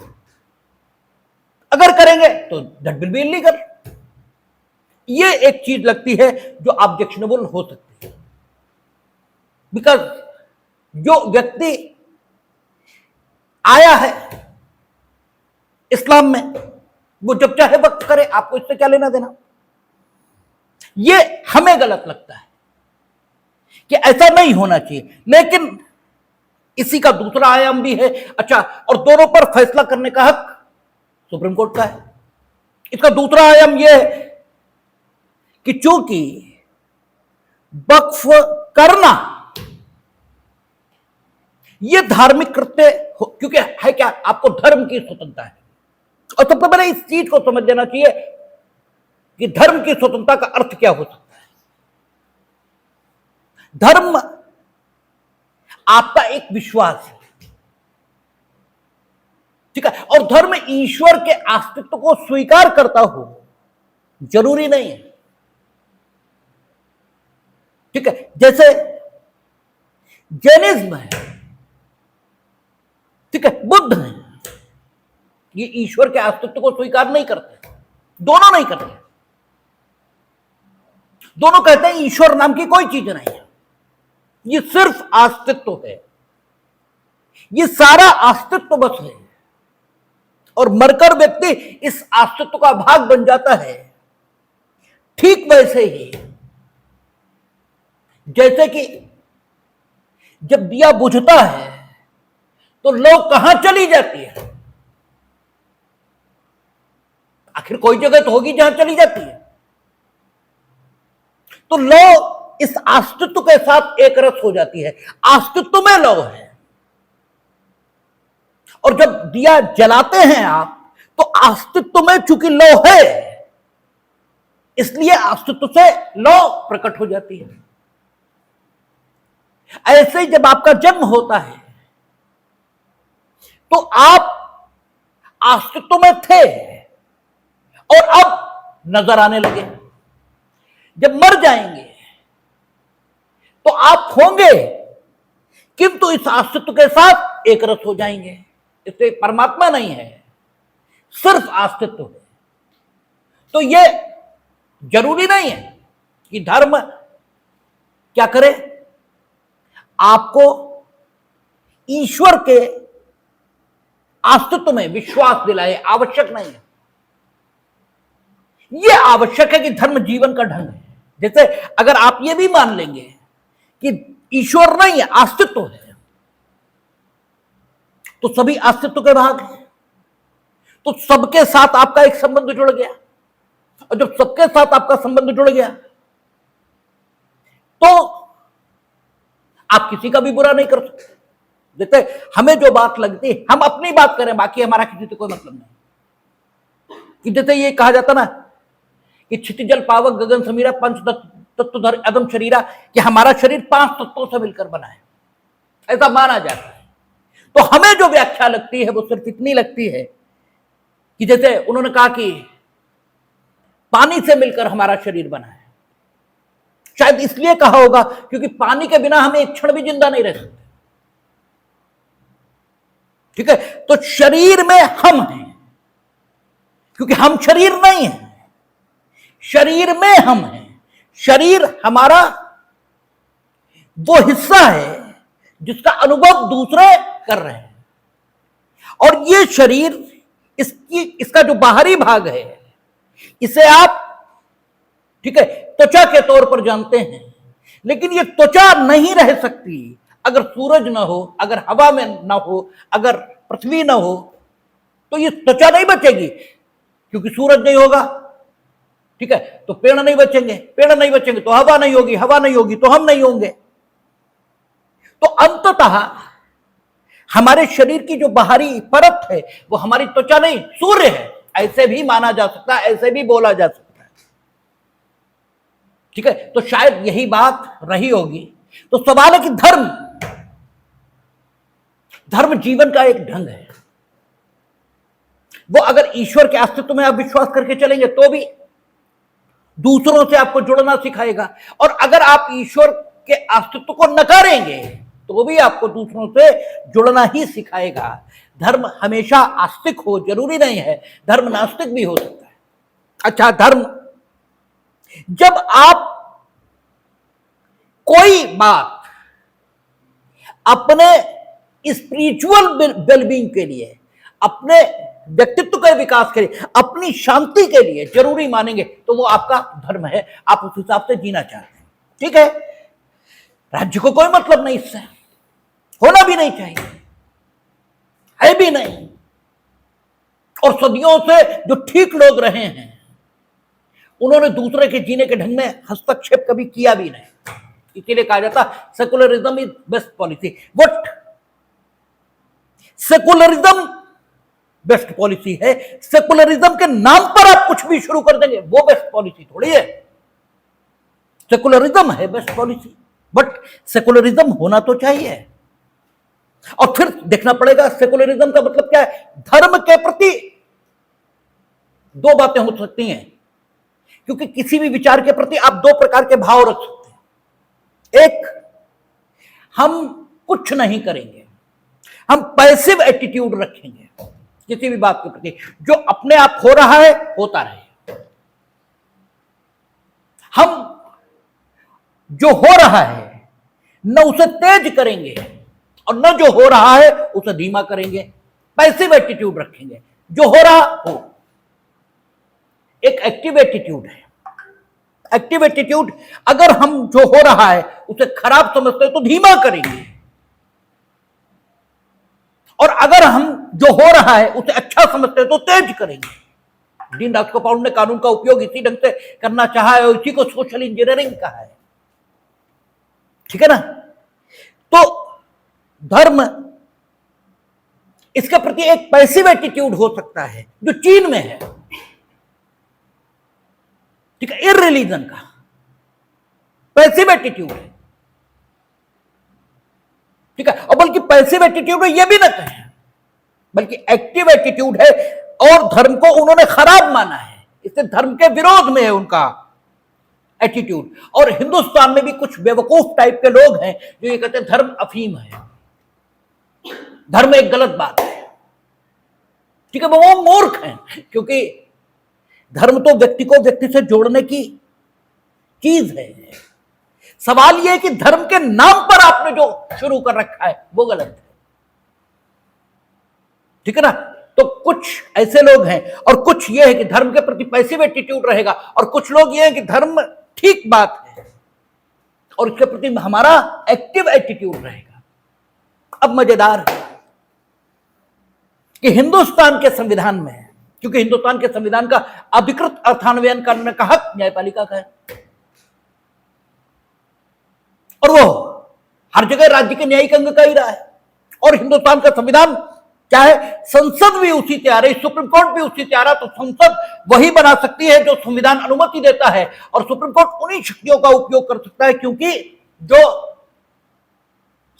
अगर करेंगे तो दैट विल बी इलीगल। ये एक चीज लगती है जो ऑब्जेक्शनेबल हो सकती है, बिकॉज जो व्यक्ति आया है इस्लाम में वो जब चाहे वक्त करे, आपको इससे क्या लेना देना। ये हमें गलत लगता है कि ऐसा नहीं होना चाहिए, लेकिन इसी का दूसरा आयाम भी है। अच्छा, और दोनों पर फैसला करने का हक सुप्रीम कोर्ट का है। इसका दूसरा आयाम यह है कि चूंकि वक्फ करना यह धार्मिक कृत्य क्योंकि है क्या, आपको धर्म की स्वतंत्रता है। और सबसे पहले इस चीज को समझ लेना चाहिए कि धर्म की स्वतंत्रता का अर्थ क्या हो सकता है। धर्म आपका एक विश्वास है, ठीक है, और धर्म ईश्वर के अस्तित्व को स्वीकार करता हो जरूरी नहीं है। ठीक है, जैसे जैनिज्म है, ठीक है, बुद्ध है, ये ईश्वर के अस्तित्व को स्वीकार नहीं करते, दोनों नहीं करते। दोनों कहते हैं ईश्वर नाम की कोई चीज नहीं है, ये सिर्फ अस्तित्व है, ये सारा अस्तित्व बस है, और मरकर व्यक्ति इस अस्तित्व का भाग बन जाता है। ठीक वैसे ही जैसे कि जब दिया बुझता है तो लौ कहां चली जाती है, आखिर कोई जगह तो होगी जहां चली जाती है। तो लौ इस अस्तित्व के साथ एक रस हो जाती है, अस्तित्व में लौ है। और जब दिया जलाते हैं आप तो अस्तित्व में चूंकि लौ है, इसलिए अस्तित्व से लौ प्रकट हो जाती है। ऐसे ही जब आपका जन्म होता है तो आप अस्तित्व में थे और अब नजर आने लगे। जब मर जाएंगे तो आप होंगे किंतु इस अस्तित्व के साथ एक रस हो जाएंगे। इससे परमात्मा नहीं है, सिर्फ अस्तित्व है। तो यह जरूरी नहीं है कि धर्म क्या करे, आपको ईश्वर के अस्तित्व में विश्वास दिलाए, आवश्यक नहीं है। यह आवश्यक है कि धर्म जीवन का ढंग है। जैसे अगर आप यह भी मान लेंगे कि ईश्वर नहीं है, अस्तित्व है, तो सभी अस्तित्व के भाग हैं, तो सबके साथ आपका एक संबंध जुड़ गया। और जब सबके साथ आपका संबंध जुड़ गया तो आप किसी का भी बुरा नहीं कर सकते। जैसे हमें जो बात लगती है हम अपनी बात करें, बाकी हमारा किसी से कोई मतलब नहीं। कि जैसे ये कहा जाता ना कि क्षितिजल पावक गगन समीरा पंच तत्व धर अदम शरीरा, कि हमारा शरीर 5 तत्वों से मिलकर बना है, ऐसा माना जाता है। तो हमें जो व्याख्या लगती है वो सिर्फ इतनी लगती है कि जैसे उन्होंने कहा कि पानी से मिलकर हमारा शरीर बना है। शायद इसलिए कहा होगा क्योंकि पानी के बिना हम एक क्षण भी जिंदा नहीं रह सकते। ठीक है, तो शरीर में हम हैं, क्योंकि हम शरीर नहीं है, शरीर में हम हैं। शरीर हमारा वो हिस्सा है जिसका अनुभव दूसरे कर रहे हैं, और ये शरीर इसका जो बाहरी भाग है इसे आप, ठीक है, त्वचा के तौर पर जानते हैं, लेकिन ये त्वचा नहीं रह सकती अगर सूरज ना हो, अगर हवा में ना हो, अगर पृथ्वी ना हो, तो ये त्वचा नहीं बचेगी, क्योंकि सूरज नहीं होगा ठीक है, तो पेड़ नहीं बचेंगे, पेड़ नहीं बचेंगे तो हवा नहीं होगी, हवा नहीं होगी तो हम नहीं होंगे। तो अंततः हमारे शरीर की जो बाहरी परत है वो हमारी त्वचा नहीं, सूर्य है, ऐसे भी माना जा सकता है, ऐसे भी बोला जा सकता है। ठीक है, तो शायद यही बात रही होगी। तो सवाल है कि धर्म, धर्म जीवन का एक ढंग है। वो अगर ईश्वर के अस्तित्व में आप विश्वास करके चलेंगे तो भी दूसरों से आपको जुड़ना सिखाएगा, और अगर आप ईश्वर के अस्तित्व को नकारेंगे तो भी आपको दूसरों से जुड़ना ही सिखाएगा। धर्म हमेशा आस्तिक हो जरूरी नहीं है, धर्म नास्तिक भी हो सकता है। अच्छा, धर्म, जब आप कोई बात अपने स्पिरिचुअल वेलबींग के लिए, अपने व्यक्तित्व के विकास के लिए, अपनी शांति के लिए जरूरी मानेंगे तो वो आपका धर्म है, आप उस हिसाब से जीना चाहते हैं। ठीक है, राज्य को कोई मतलब नहीं इससे, होना भी नहीं चाहिए, है भी नहीं। और सदियों से जो ठीक लोग रहे हैं उन्होंने दूसरे के जीने के ढंग में हस्तक्षेप कभी किया भी नहीं। इसीलिए कहा जाता secularism is best policy. What? Secularism best policy है। सेकुलरिज्म के नाम पर आप कुछ भी शुरू कर देंगे, वो बेस्ट पॉलिसी थोड़ी है। सेकुलरिज्म है बेस्ट पॉलिसी, बट सेकुलरिज्म होना तो चाहिए। और फिर देखना पड़ेगा सेकुलरिज्म का मतलब क्या है। धर्म के प्रति दो बातें हो सकती हैं, क्योंकि किसी भी विचार के प्रति आप दो प्रकार के भाव रख सकते हैं। एक, हम कुछ नहीं करेंगे, हम पैसिव एटीट्यूड रखेंगे किसी भी बात के प्रति, जो अपने आप हो रहा है होता रहे। हम जो हो रहा है न उसे तेज करेंगे और न जो हो रहा है उसे धीमा करेंगे, पैसिव एटीट्यूड रखेंगे, जो हो रहा हो। एक एक्टिव एटीट्यूड है। एक्टिव एटीट्यूड, अगर हम जो हो रहा है उसे खराब समझते हैं तो धीमा करेंगे, और अगर हम जो हो रहा है उसे अच्छा समझते हैं तो तेज करेंगे। डीन राजगोपाल ने कानून का उपयोग इसी ढंग से करना चाहा है और इसी को सोशल इंजीनियरिंग कहा है। ठीक है ना। तो धर्म, इसके प्रति एक पैसिव एटीट्यूड हो सकता है जो चीन में है। ठीक है, इररिलीजन का पैसिव एटीट्यूड है। ठीक है, और बल्कि पैसिव एटीट्यूड है ये भी ना कहें, बल्कि एक्टिव एटीट्यूड है, और धर्म को उन्होंने खराब माना है, इससे धर्म के विरोध में है उनका एटीट्यूड। और हिंदुस्तान में भी कुछ बेवकूफ टाइप के लोग हैं जो ये कहते हैं धर्म अफीम है, धर्म एक गलत बात है। ठीक है, वो मूर्ख हैं, क्योंकि धर्म तो व्यक्ति को व्यक्ति से जोड़ने की चीज है। सवाल यह है कि धर्म के नाम पर आपने जो शुरू कर रखा है वो गलत है। ठीक है ना। तो कुछ ऐसे लोग हैं, और कुछ ये है कि धर्म के प्रति पैसिव एटीट्यूड रहेगा, और कुछ लोग ये हैं कि धर्म ठीक बात है और इसके प्रति हमारा एक्टिव एटीट्यूड रहेगा। अब मजेदार है कि हिंदुस्तान के संविधान में, क्योंकि हिंदुस्तान के संविधान का अधिकृत अर्थान्वयन करने का हक न्यायपालिका का है, और वो हर जगह राज्य के न्यायिक अंग का ही रहा है। और हिंदुस्तान का संविधान क्या है, संसद भी उसी से आ रही, सुप्रीम कोर्ट भी उसी से आ रहा, तो संसद वही बना सकती है जो संविधान अनुमति देता है, और सुप्रीम कोर्ट उन्हीं शक्तियों का उपयोग कर सकता है क्योंकि जो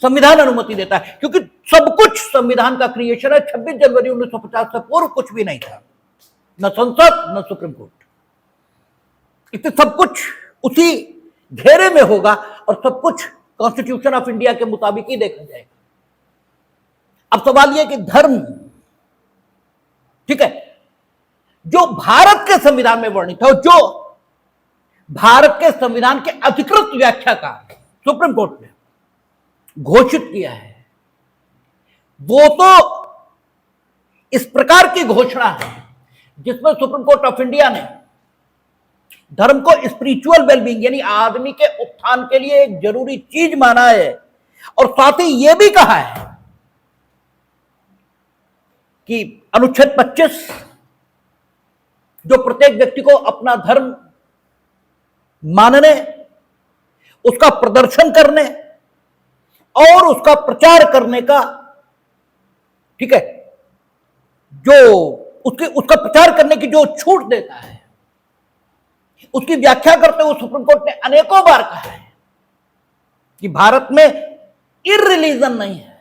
संविधान अनुमति देता है, क्योंकि सब कुछ संविधान का क्रिएशन है। 26 जनवरी 1950 से पूर्व कुछ भी नहीं था, न संसद न सुप्रीम कोर्ट। इससे सब कुछ उसी घेरे में होगा और सब कुछ कॉन्स्टिट्यूशन ऑफ इंडिया के मुताबिक ही देखा जाएगा। अब सवाल यह कि धर्म, ठीक है, जो भारत के संविधान में वर्णित है, जो भारत के संविधान के अधिकृत व्याख्याकार सुप्रीम कोर्ट ने घोषित किया है, वो तो इस प्रकार की घोषणा है जिसमें सुप्रीम कोर्ट ऑफ इंडिया ने धर्म को स्पिरिचुअल वेलबींग यानी आदमी के उत्थान के लिए एक जरूरी चीज माना है, और साथ ही यह भी कहा है कि अनुच्छेद 25 जो प्रत्येक व्यक्ति को अपना धर्म मानने, उसका प्रदर्शन करने और उसका प्रचार करने का, ठीक है, जो उसका प्रचार करने की जो छूट देता है, उसकी व्याख्या करते हुए सुप्रीम कोर्ट ने अनेकों बार कहा है कि भारत में इर्रिलीजन नहीं है,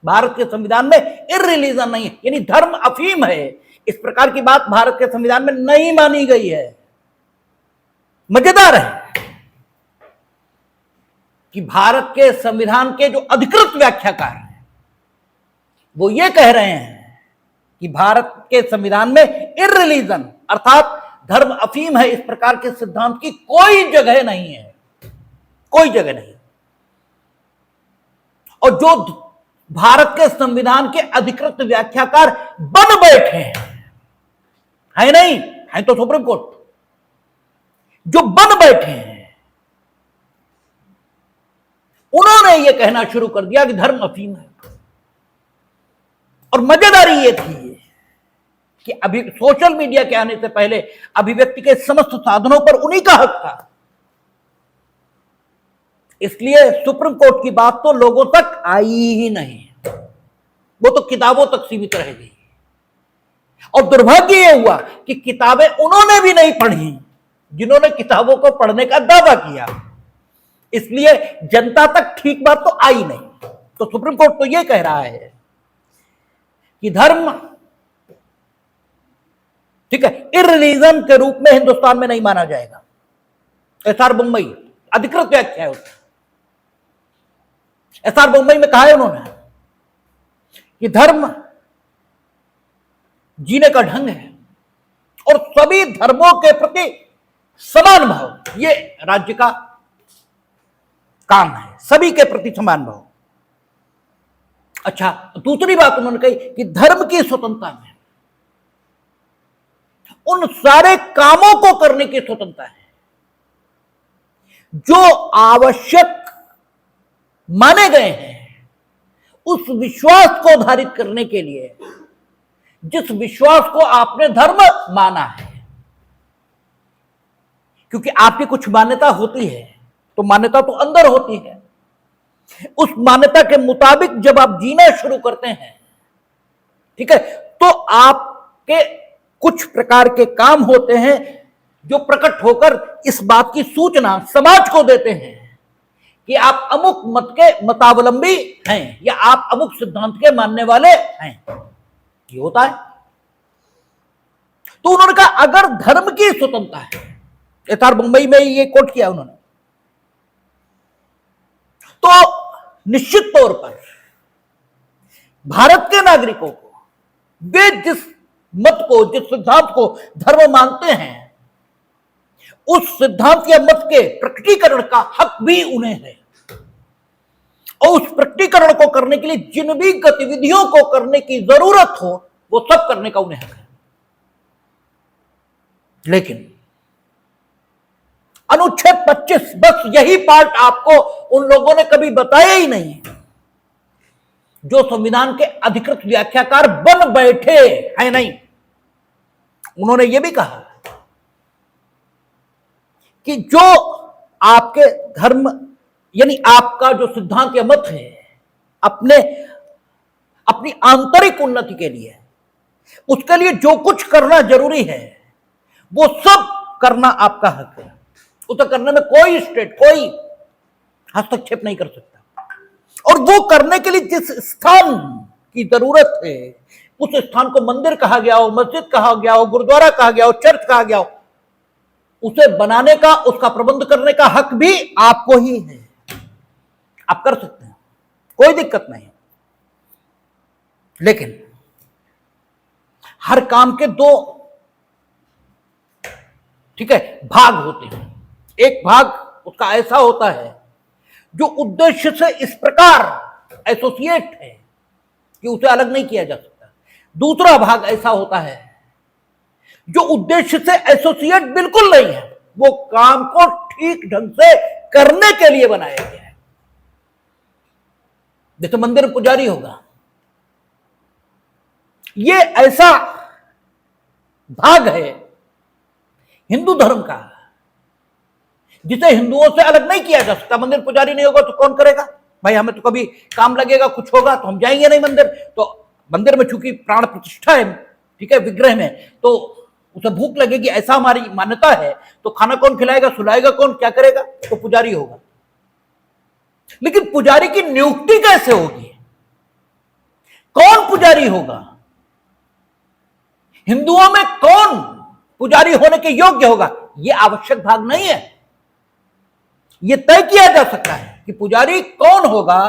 भारत के संविधान में इर्रिलीजन नहीं है, यानी धर्म अफीम है, इस प्रकार की बात भारत के संविधान में नहीं मानी गई है। मजेदार है कि भारत के संविधान के जो अधिकृत व्याख्याकार हैं वो ये कह रहे हैं कि भारत के संविधान में इर्रिलीजन अर्थात धर्म अफीम है, इस प्रकार के सिद्धांत की कोई जगह नहीं है, कोई जगह नहीं। और जो भारत के संविधान के अधिकृत व्याख्याकार बन बैठे हैं, है नहीं, है तो सुप्रीम कोर्ट, जो बन बैठे हैं उन्होंने यह कहना शुरू कर दिया कि धर्म अफीम है। और मजेदारी यह थी कि अभी सोशल मीडिया के आने से पहले अभिव्यक्ति के समस्त साधनों पर उन्हीं का हक था, इसलिए सुप्रीम कोर्ट की बात तो लोगों तक आई ही नहीं, वो तो किताबों तक सीमित रह गई। और दुर्भाग्य यह हुआ कि किताबें उन्होंने भी नहीं पढ़ी जिन्होंने किताबों को पढ़ने का दावा किया, इसलिए जनता तक ठीक बात तो आई नहीं। तो सुप्रीम कोर्ट तो यह कह रहा है कि धर्म, ठीक है, इर्रिलीजन के रूप में हिंदुस्तान में नहीं माना जाएगा। एसआर बम्बई अधिकृत व्याख्या है उसकी। एसआर बम्बई में कहा है उन्होंने कि धर्म जीने का ढंग है और सभी धर्मों के प्रति समान भाव ये राज्य का काम है, सभी के प्रति समान भाव। अच्छा, दूसरी बात उन्होंने कही कि धर्म की स्वतंत्रता में उन सारे कामों को करने की स्वतंत्रता है जो आवश्यक माने गए हैं उस विश्वास को धारित करने के लिए, जिस विश्वास को आपने धर्म माना है। क्योंकि आपकी कुछ मान्यता होती है, तो मान्यता तो अंदर होती है, उस मान्यता के मुताबिक जब आप जीना शुरू करते हैं, ठीक है, तो आपके कुछ प्रकार के काम होते हैं जो प्रकट होकर इस बात की सूचना समाज को देते हैं कि आप अमुक मत के मतावलंबी हैं या आप अमुक सिद्धांत के मानने वाले हैं। ये होता है। तो उन्होंने कहा अगर धर्म की स्वतंत्रता है, एसआर बम्बई में ये कोट किया उन्होंने, तो निश्चित तौर पर भारत के नागरिकों को वे जिस मत को, जिस सिद्धांत को धर्म मानते हैं, उस सिद्धांत या मत के प्रकटीकरण का हक भी उन्हें है। और उस प्रकटीकरण को करने के लिए जिन भी गतिविधियों को करने की जरूरत हो वो सब करने का उन्हें हक है। लेकिन अनुच्छेद 25, बस यही पार्ट आपको उन लोगों ने कभी बताया ही नहीं जो संविधान के अधिकृत व्याख्याकार बन बैठे हैं। नहीं, उन्होंने यह भी कहा कि जो आपके धर्म यानी आपका जो सिद्धांत या मत है अपनी आंतरिक उन्नति के लिए, उसके लिए जो कुछ करना जरूरी है वो सब करना आपका हक है। उसे करने में कोई स्टेट, कोई हस्तक्षेप नहीं कर सकता। और वो करने के लिए जिस स्थान की जरूरत है, उस स्थान को मंदिर कहा गया हो, मस्जिद कहा गया हो, गुरुद्वारा कहा गया हो, चर्च कहा गया हो, उसे बनाने का, उसका प्रबंध करने का हक भी आपको ही है। आप कर सकते हैं, कोई दिक्कत नहीं। लेकिन हर काम के दो, ठीक है, भाग होते हैं। एक भाग उसका ऐसा होता है जो उद्देश्य से इस प्रकार एसोसिएट है कि उसे अलग नहीं किया जा सकता। दूसरा भाग ऐसा होता है जो उद्देश्य से एसोसिएट बिल्कुल नहीं है, वो काम को ठीक ढंग से करने के लिए बनाया गया है। जैसे मंदिर पुजारी होगा, ये ऐसा भाग है हिंदू धर्म का जिसे हिंदुओं से अलग नहीं किया जा सकता। मंदिर पुजारी नहीं होगा तो कौन करेगा भाई? हमें तो कभी काम लगेगा, कुछ होगा तो हम जाएंगे नहीं मंदिर। तो मंदिर में चूंकि प्राण प्रतिष्ठा है, ठीक है, विग्रह में, तो उसे भूख लगेगी, ऐसा हमारी मान्यता है। तो खाना कौन खिलाएगा, सुलाएगा कौन, क्या करेगा? तो पुजारी होगा। लेकिन पुजारी की नियुक्ति कैसे होगी? कौन पुजारी होगा? हिंदुओं में कौन पुजारी होने के योग्य होगा? यह आवश्यक भाग नहीं है। यह तय किया जा सकता है कि पुजारी कौन होगा,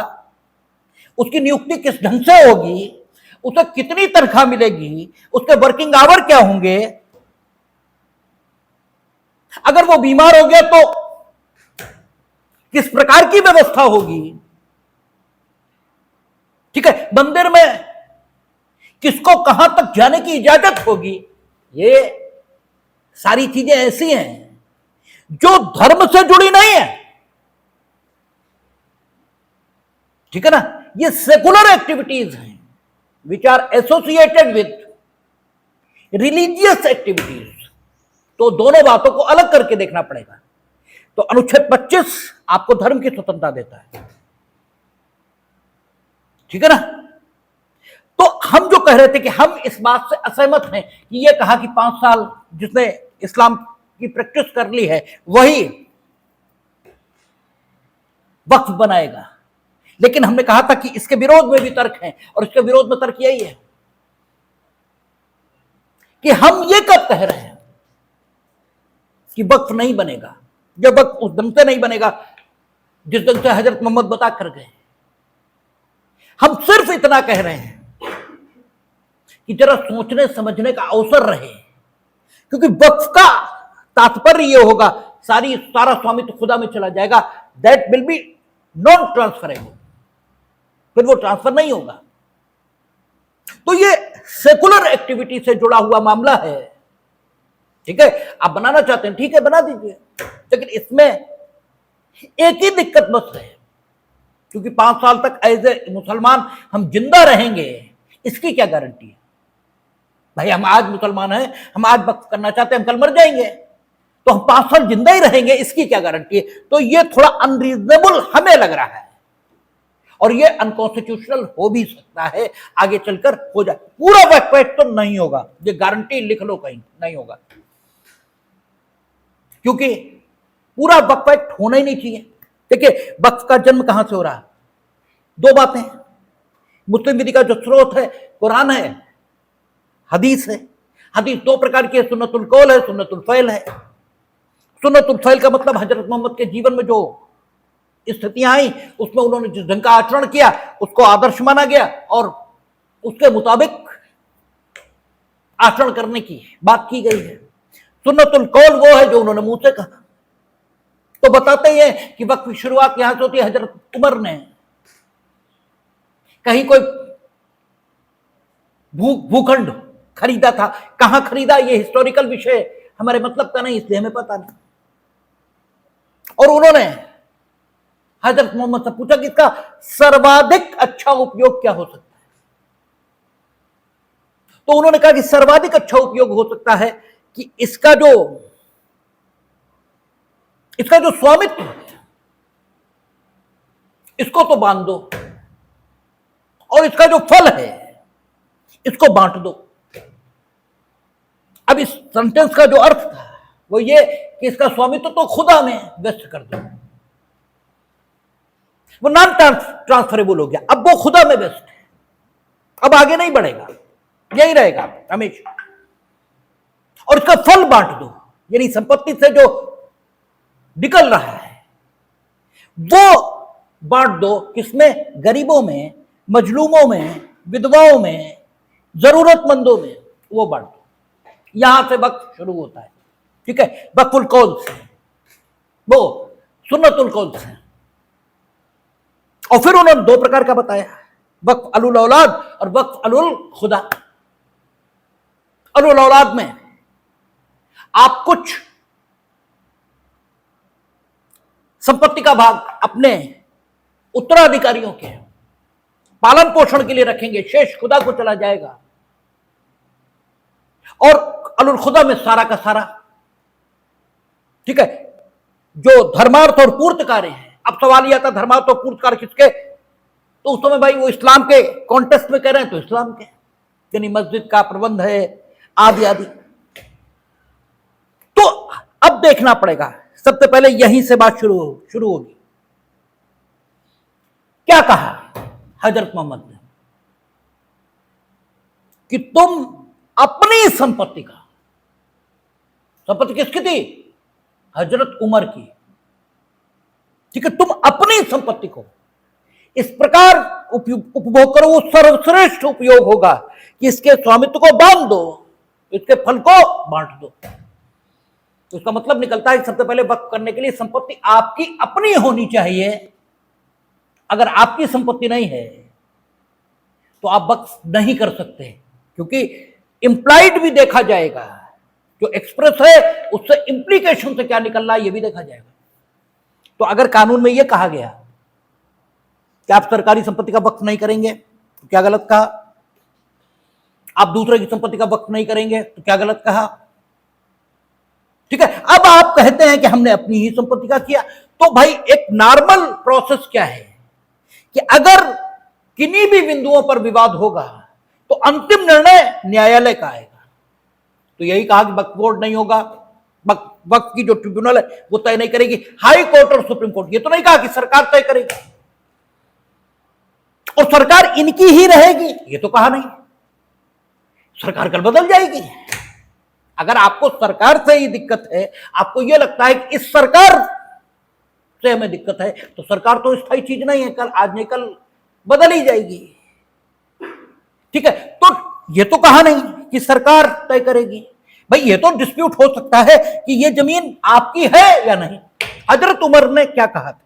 उसकी नियुक्ति किस ढंग से होगी, उसे कितनी तनख्वाह मिलेगी, उसके वर्किंग आवर क्या होंगे, अगर वो बीमार हो गया तो किस प्रकार की व्यवस्था होगी, ठीक है, मंदिर में किसको कहां तक जाने की इजाजत होगी। ये सारी चीजें ऐसी हैं जो धर्म से जुड़ी नहीं है, ठीक है ना। ये सेकुलर एक्टिविटीज हैं which are associated with religious activities. तो दोनों बातों को अलग करके देखना पड़ेगा। तो अनुच्छेद 25 आपको धर्म की स्वतंत्रता देता है, ठीक है ना। तो हम जो कह रहे थे कि हम इस बात से असहमत हैं कि ये कहा कि 5 साल जिसने इस्लाम की प्रैक्टिस कर ली है वही वक्फ बनाएगा। लेकिन हमने कहा था कि इसके विरोध में भी तर्क हैं, और इसके विरोध में तर्क यही है कि हम ये कब कह रहे हैं कि वक्फ नहीं बनेगा। जब वक्फ उस ढंग से नहीं बनेगा जिस ढंग से हजरत मोहम्मद बता कर गए। हम सिर्फ इतना कह रहे हैं कि जरा सोचने समझने का अवसर रहे, क्योंकि वक्फ का तात्पर्य यह होगा सारा स्वामित्व खुदा में चला जाएगा, that will be non transferable, फिर वो ट्रांसफर नहीं होगा। तो ये सेकुलर एक्टिविटी से जुड़ा हुआ मामला है, ठीक है। आप बनाना चाहते हैं, ठीक है, बना दीजिए, लेकिन इसमें एक ही दिक्कत बस है, क्योंकि 5 साल तक एज ए मुसलमान हम जिंदा रहेंगे, इसकी क्या गारंटी है भाई? हम आज मुसलमान हैं, हम आज वक्फ करना चाहते हैं, हम कल मर जाएंगे, तो हम 5 साल जिंदा ही रहेंगे, इसकी क्या गारंटी है? तो ये थोड़ा अनरीजनेबल हमें लग रहा है, और ये अनकॉन्स्टिट्यूशनल हो भी सकता है, आगे चलकर हो जाए। पूरा वक्फ तो नहीं होगा, ये गारंटी लिख लो, कहीं नहीं होगा, क्योंकि पूरा वक्फ होना ही नहीं चाहिए। देखिए, वक्फ का जन्म कहां से हो रहा है? 2 बातें, मुस्लिम विधि का जो स्रोत है कुरान है, हदीस है। हदीस 2 प्रकार की है, सुन्नतुल कौल है, सुन्नतुल फ़ैल है। सुन्नतुल फ़ैल का मतलब हजरत मोहम्मद के जीवन में जो स्थितियां आई, उसमें उन्होंने जिस ढंग का आचरण किया उसको आदर्श माना गया, और उसके मुताबिक आचरण करने की बात की गई है। सुन्नतुल कौल वो है जो उन्होंने मुंह से कहा। तो बताते ही हैं कि वक्त की शुरुआत यहां से होती है। हजरत उमर ने कहीं कोई भूखंड खरीदा था, कहां खरीदा ये हिस्टोरिकल विषय हमारे मतलब का नहीं, इसलिए हमें पता नहीं। और उन्होंने हजरत मोहम्मद से पूछा कि इसका सर्वाधिक अच्छा उपयोग क्या हो सकता है। तो उन्होंने कहा कि सर्वाधिक अच्छा उपयोग हो सकता है कि इसका जो स्वामित्व है इसको तो बांध दो, और इसका जो फल है इसको बांट दो। अब इस सेंटेंस का जो अर्थ था वो ये कि इसका स्वामित्व तो खुदा में व्यस्त कर दो। वो नॉन ट्रांसफरेबल हो गया, अब वो खुदा में व्यस्त है, अब आगे नहीं बढ़ेगा, यही रहेगा हमेशा। और इसका फल बांट दो, यानी संपत्ति से जो निकल रहा है वो बांट दो। किसमें? गरीबों में, मजलूमों में, विधवाओं में, जरूरतमंदों में, वो बांट दो। यहां से वक्त शुरू होता है, ठीक है, वक्फुल कौल से, वो सुन्नतुल कौल से। और फिर उन्होंने 2 प्रकार का बताया, वक्फ अलुल औलाद और वक्फ अलुल खुदा। अलुल औलाद में आप कुछ संपत्ति का भाग अपने उत्तराधिकारियों के पालन पोषण के लिए रखेंगे, शेष खुदा को चला जाएगा। और अलुल खुदा में सारा का सारा, ठीक है, जो धर्मार्थ और पूर्तकार्य है। अब सवाल यह था धर्मार्थ और पूर्तकार्य किसके, तो उस समय भाई वो इस्लाम के कॉन्टेक्स्ट में कह रहे हैं तो इस्लाम के, यानी मस्जिद का प्रबंध है आदि आदि। तो अब देखना पड़ेगा, सबसे पहले यहीं से बात शुरू होगी। क्या कहा हजरत मोहम्मद ने कि तुम अपनी संपत्ति का, संपत्ति किसकी थी, हजरत उमर की, ठीक है, तुम अपनी संपत्ति को इस प्रकार उपभोग करो, वो सर्वश्रेष्ठ उपयोग होगा कि इसके स्वामित्व को बांध दो, इसके फल को बांट दो। तो इसका मतलब निकलता है सबसे पहले वक्फ करने के लिए संपत्ति आपकी अपनी होनी चाहिए। अगर आपकी संपत्ति नहीं है तो आप वक्फ नहीं कर सकते, क्योंकि इंप्लाइड भी देखा जाएगा, जो एक्सप्रेस है उससे इंप्लीकेशन से क्या निकल रहा है ये भी देखा जाएगा। तो अगर कानून में यह कहा गया कि आप सरकारी संपत्ति का वक्फ नहीं करेंगे तो क्या गलत कहा, आप दूसरे की संपत्ति का वक्फ नहीं करेंगे तो क्या गलत कहा, ठीक है। अब आप कहते हैं कि हमने अपनी ही संपत्ति का किया, तो भाई एक नॉर्मल प्रोसेस क्या है कि अगर किन्हीं भी बिंदुओं पर विवाद होगा तो अंतिम निर्णय न्यायालय का आएगा। तो यही कहा कि वक्फ बोर्ड नहीं होगा, वक्फ की जो ट्रिब्यूनल है वो तय नहीं करेगी, हाई कोर्ट और सुप्रीम कोर्ट। ये तो नहीं कहा कि सरकार तय करेगी और सरकार इनकी ही रहेगी, ये तो कहा नहीं। सरकार कल बदल जाएगी। अगर आपको सरकार से ही दिक्कत है, आपको यह लगता है कि इस सरकार से हमें दिक्कत है, तो सरकार तो स्थायी चीज नहीं है, कल आज नहीं कल बदल ही जाएगी, ठीक है। तो ये तो कहा नहीं कि सरकार तय करेगी। भाई ये तो डिस्प्यूट हो सकता है कि ये जमीन आपकी है या नहीं। हजरत उमर ने क्या कहा था,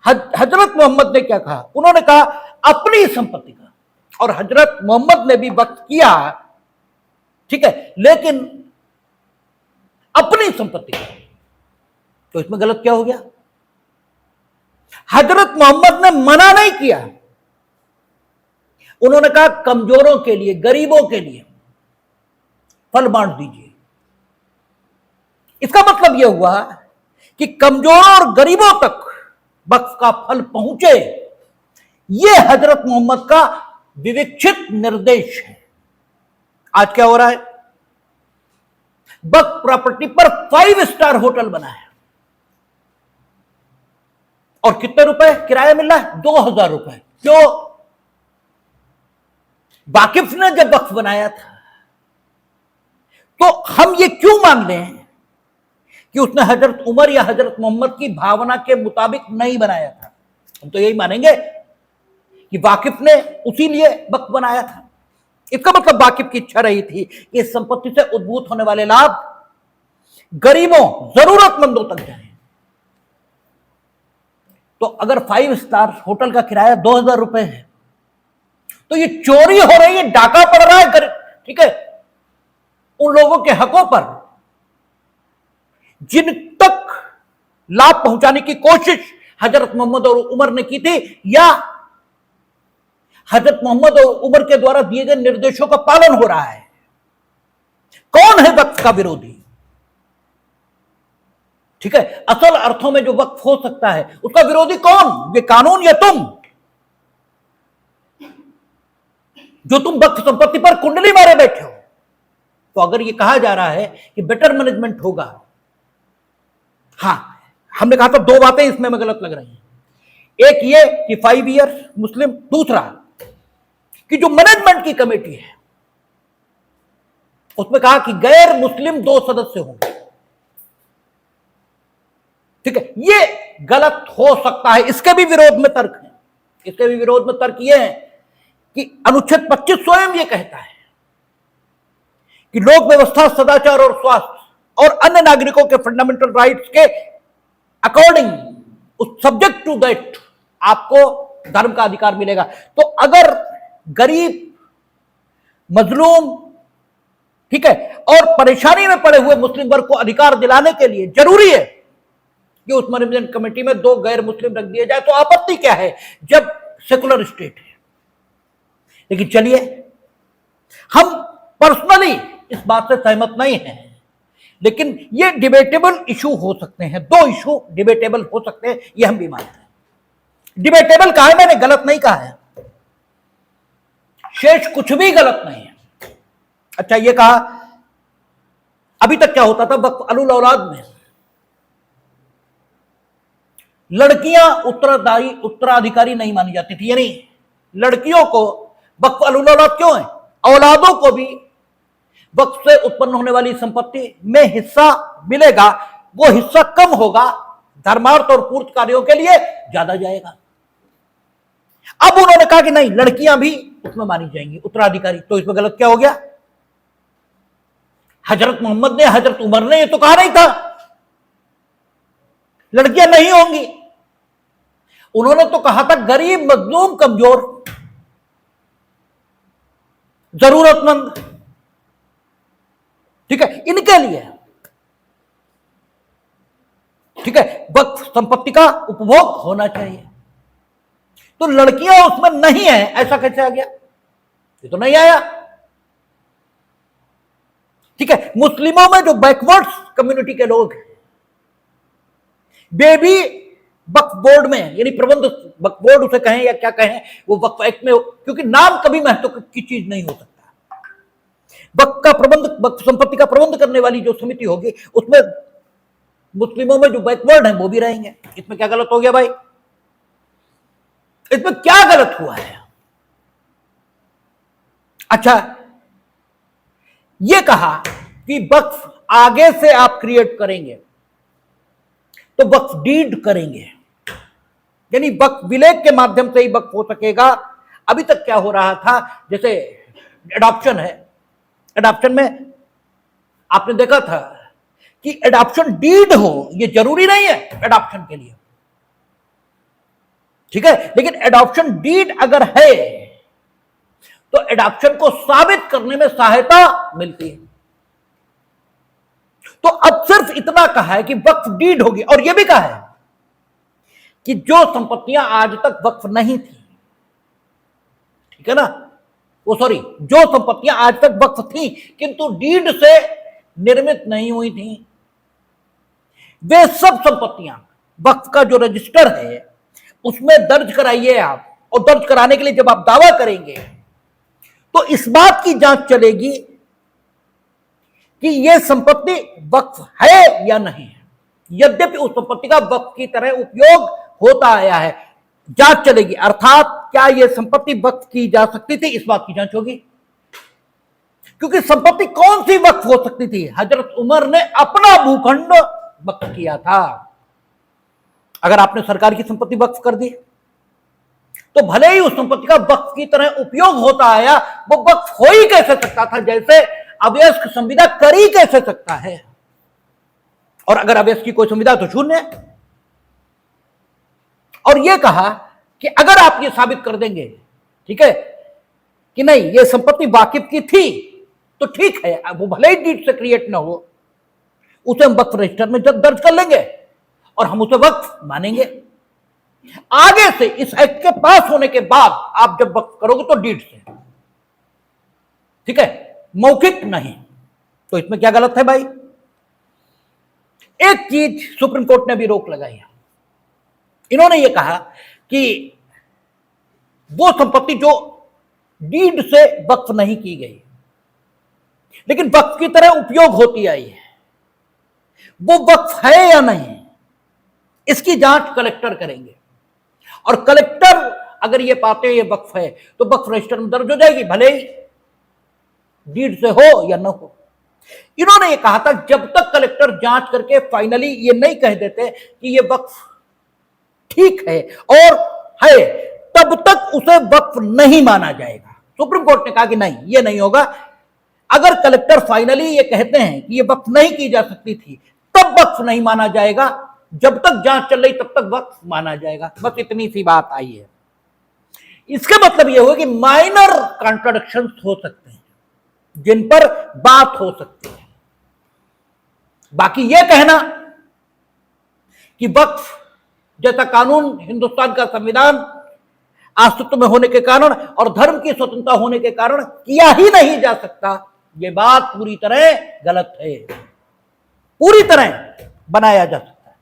हजरत मोहम्मद ने क्या कहा, उन्होंने कहा अपनी संपत्ति का, और हजरत मोहम्मद ने भी वक्फ किया, ठीक है, लेकिन अपनी संपत्ति का। तो इसमें गलत क्या हो गया, हजरत मोहम्मद ने मना नहीं किया, उन्होंने कहा कमजोरों के लिए, गरीबों के लिए फल बांट दीजिए। इसका मतलब यह हुआ कि कमजोरों और गरीबों तक वक्फ का फल पहुंचे, यह हजरत मोहम्मद का विवेक्षित निर्देश है। आज क्या हो रहा है, वक्फ प्रॉपर्टी पर 5 स्टार होटल बना है और कितने रुपए किराया मिल रहा है, 2000 रुपए। क्यों, वाकिफ ने जब वक्फ बनाया था तो हम ये क्यों मान रहे हैं कि उसने हजरत उमर या हजरत मोहम्मद की भावना के मुताबिक नहीं बनाया था। हम तो यही मानेंगे कि वाकिफ ने उसी लिए वक्फ बनाया था। इसका मतलब वाकिफ की इच्छा रही थी कि इस संपत्ति से उद्भूत होने वाले लाभ गरीबों, जरूरतमंदों तक जाए। तो अगर 5 स्टार होटल का किराया 2000 रुपए है तो ये चोरी हो रही है, डाका पड़ रहा है, ठीक है, उन लोगों के हकों पर जिन तक लाभ पहुंचाने की कोशिश हजरत मोहम्मद और उमर ने की थी, या हजरत मोहम्मद और उमर के द्वारा दिए गए निर्देशों का पालन हो रहा है। कौन है वक्फ का विरोधी, ठीक है, असल अर्थों में जो वक्फ हो सकता है उसका विरोधी कौन, ये कानून या तुम, जो तुम वक्फ संपत्ति पर कुंडली मारे बैठे हो। तो अगर ये कहा जा रहा है कि बेटर मैनेजमेंट होगा, हां, हमने कहा था 2 बातें इसमें में गलत लग रही हैं। एक ये कि 5 ईयर मुस्लिम, दूसरा कि जो मैनेजमेंट की कमेटी है उसमें कहा कि गैर मुस्लिम 2 सदस्य होंगे, ठीक है, ये गलत हो सकता है। इसके भी विरोध में तर्क है, इसके भी विरोध में तर्क ये है कि अनुच्छेद 25 स्वयं ये कहता है कि लोक व्यवस्था, सदाचार और स्वास्थ्य और अन्य नागरिकों के फंडामेंटल राइट्स के अकॉर्डिंग, उस सब्जेक्ट टू दैट आपको धर्म का अधिकार मिलेगा। तो अगर गरीब, मजलूम, ठीक है, और परेशानी में पड़े हुए मुस्लिम वर्ग को अधिकार दिलाने के लिए जरूरी है कि उस मैनेजमेंट कमेटी में 2 गैर मुस्लिम रख दिए जाए, तो आपत्ति क्या है जब सेकुलर स्टेट है। लेकिन चलिए, हम पर्सनली इस बात से सहमत नहीं हैं, लेकिन ये डिबेटेबल इशू हो सकते हैं, दो इशू डिबेटेबल हो सकते हैं, ये हम भी मानते हैं। डिबेटेबल कहा है, मैंने गलत नहीं कहा है, शेष कुछ भी गलत नहीं है। अच्छा, ये कहा अभी तक क्या होता था वक्फ अलुल औलाद में, लड़कियां उत्तराधिकारी नहीं मानी जाती थी, यानी लड़कियों को वक्फ अलुल औलाद क्यों है, औलादों को भी वक्फ से उत्पन्न होने वाली संपत्ति में हिस्सा मिलेगा, वो हिस्सा कम होगा, धर्मार्थ और पूर्त कार्यों के लिए ज्यादा जाएगा। अब उन्होंने कहा कि नहीं, लड़कियां भी उसमें मानी जाएंगी उत्तराधिकारी, तो इसमें गलत क्या हो गया? हजरत मोहम्मद ने, हजरत उमर ने ये तो कहा नहीं था लड़कियां नहीं होंगी, उन्होंने तो कहा था गरीब, मजलूम, कमजोर, जरूरतमंद, ठीक है, इनके लिए, ठीक है, वक्फ संपत्ति का उपभोग होना चाहिए। तो लड़कियां उसमें नहीं है, ऐसा कैसे आ गया? ये तो नहीं आया, ठीक है। मुस्लिमों में जो बैकवर्ड्स कम्युनिटी के लोग हैं, वे भी वक्फ बोर्ड में, यानी प्रबंध वक्फ बोर्ड उसे कहें या क्या कहें, वो वक्फ एक्ट में, क्योंकि नाम कभी महत्व की चीज नहीं हो सकता। वक्फ का प्रबंध, वक्फ संपत्ति का प्रबंध करने वाली जो समिति होगी, उसमें मुस्लिमों में जो बैकवर्ड हैं वो भी रहेंगे। इसमें क्या गलत हो गया भाई? इसमें क्या गलत हुआ है? अच्छा, यह कहा कि वक्फ आगे से आप क्रिएट करेंगे तो वक्फ डीड करेंगे, यानी वक्फ विलेख के माध्यम से ही वक्फ हो सकेगा। अभी तक क्या हो रहा था, जैसे एडॉप्शन है, एडॉप्शन में आपने देखा था कि एडॉप्शन डीड हो, यह जरूरी नहीं है एडॉप्शन के लिए, ठीक है, लेकिन एडॉप्शन डीड अगर है तो एडॉप्शन को साबित करने में सहायता मिलती है। तो अब सिर्फ इतना कहा है कि वक्फ डीड होगी, और यह भी कहा है कि जो संपत्तियां आज तक वक्फ नहीं थी, ठीक है ना, वो सॉरी, जो संपत्तियां आज तक वक्फ थी किंतु डीड से निर्मित नहीं हुई थी, वे सब संपत्तियां वक्फ का जो रजिस्टर है उसमें दर्ज कराइए आप, और दर्ज कराने के लिए जब आप दावा करेंगे तो इस बात की जांच चलेगी कि यह संपत्ति वक्फ है या नहीं है। यद्यपि उस संपत्ति का वक्फ की तरह उपयोग होता आया है, जांच चलेगी, अर्थात क्या यह संपत्ति वक्फ की जा सकती थी, इस बात की जांच होगी। क्योंकि संपत्ति कौन सी वक्फ हो सकती थी? हजरत उमर ने अपना भूखंड वक्फ किया था। अगर आपने सरकार की संपत्ति वक्फ कर दी तो भले ही उस संपत्ति का वक्फ की तरह उपयोग होता आया, वो वक्फ हो ही कैसे सकता था? जैसे अवयस्क संविदा कर ही कैसे सकता है? और अगर अवयस्क की कोई संविदा तो शून्य है। और यह कहा कि अगर आप ये साबित कर देंगे, ठीक है, कि नहीं ये संपत्ति वाकिफ की थी, तो ठीक है, वो भले ही डीड से क्रिएट ना हो, उसे हम वक्फ रजिस्टर में दर्ज कर लेंगे और हम उसे वक्फ मानेंगे। आगे से इस एक्ट के पास होने के बाद आप जब वक्फ करोगे तो डीड से, ठीक है, मौखिक नहीं। तो इसमें क्या गलत है भाई? एक चीज सुप्रीम कोर्ट ने भी रोक लगाई है, इन्होंने ये कहा कि वो संपत्ति जो डीड से वक्फ नहीं की गई लेकिन वक्फ की तरह उपयोग होती आई है, वो वक्फ है या नहीं, इसकी जांच कलेक्टर करेंगे। और कलेक्टर अगर ये पाते हैं ये वक्फ है तो वक्फ रजिस्टर में दर्ज हो जाएगी, भले ही डीड से हो या ना हो। इन्होंने ये कहा था जब तक कलेक्टर जांच करके फाइनली ये नहीं कह देते कि ये वक्फ ठीक है और है, तब तक उसे वक्फ नहीं माना जाएगा। सुप्रीम कोर्ट ने कहा कि नहीं, ये नहीं होगा। अगर कलेक्टर फाइनली ये कहते हैं कि ये वक्फ नहीं की जा सकती थी, तब वक्फ नहीं माना जाएगा, जब तक जांच चल रही तब तक वक्फ माना जाएगा। बस इतनी सी बात आई है। इसका मतलब यह हुआ कि माइनर कॉन्ट्राडिक्शंस हो सकते हैं जिन पर बात हो सकती है। बाकी यह कहना कि वक्फ जैसा कानून हिंदुस्तान का संविधान अस्तित्व में होने के कारण और धर्म की स्वतंत्रता होने के कारण किया ही नहीं जा सकता, यह बात पूरी तरह गलत है। पूरी तरह बनाया जा सकता है।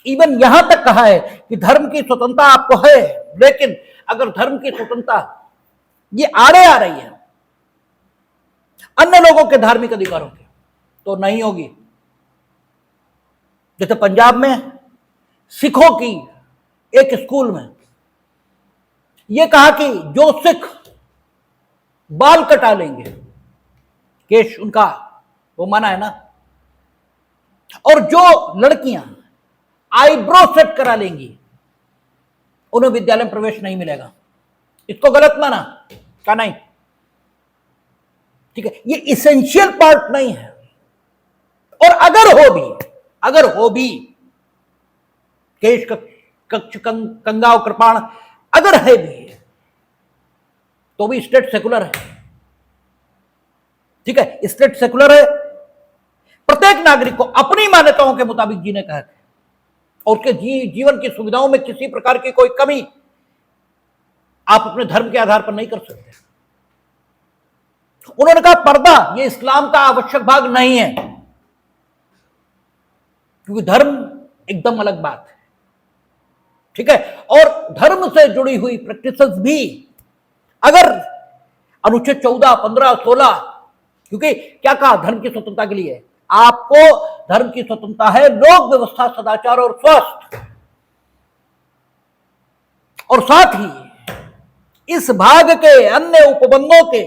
इवन यहां तक कहा है कि धर्म की स्वतंत्रता आपको है, लेकिन अगर धर्म की स्वतंत्रता ये आड़े आ रही है अन्य लोगों के धार्मिक अधिकारों के, तो नहीं होगी। जैसे पंजाब में सिखों की एक स्कूल में यह कहा कि जो सिख बाल कटा लेंगे, केश उनका वो माना है ना, और जो लड़कियां आईब्रो सेट करा लेंगी उन्हें विद्यालय में प्रवेश नहीं मिलेगा। इसको गलत माना क्या? नहीं, ठीक है, ये इसेंशियल पार्ट नहीं है। और अगर हो भी केश कक्ष कंगा और कृपाण अगर है भी, तो भी स्टेट सेकुलर है। ठीक है, स्टेट सेकुलर है, प्रत्येक नागरिक को अपनी मान्यताओं के मुताबिक जीने का हक है, और उसके जीवन की सुविधाओं में किसी प्रकार की कोई कमी आप अपने धर्म के आधार पर नहीं कर सकते। उन्होंने कहा पर्दा ये इस्लाम का आवश्यक भाग नहीं है, क्योंकि धर्म एकदम अलग बात है। ठीक है, और धर्म से जुड़ी हुई प्रैक्टिसेस भी अगर अनुच्छेद 14, 15, 16, क्योंकि क्या कहा धर्म की स्वतंत्रता के लिए, आपको धर्म की स्वतंत्रता है लोक व्यवस्था, सदाचार और स्वास्थ्य, और साथ ही इस भाग के अन्य उपबंधों के,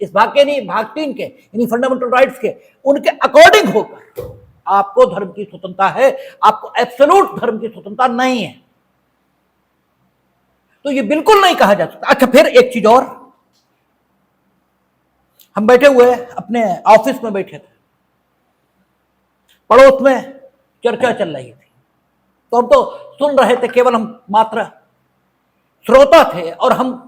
इस भाग के नहीं, भाग 3 के यानी फंडामेंटल राइट्स के, उनके अकॉर्डिंग होकर आपको धर्म की स्वतंत्रता है, आपको एब्सोल्यूट धर्म की स्वतंत्रता नहीं है। तो ये बिल्कुल नहीं कहा जा सकता। अच्छा, फिर एक चीज और, हम बैठे हुए अपने ऑफिस में बैठे थे, पड़ोस में चर्चा चल रही थी, तो हम तो सुन रहे थे, केवल हम मात्र श्रोता थे, और हम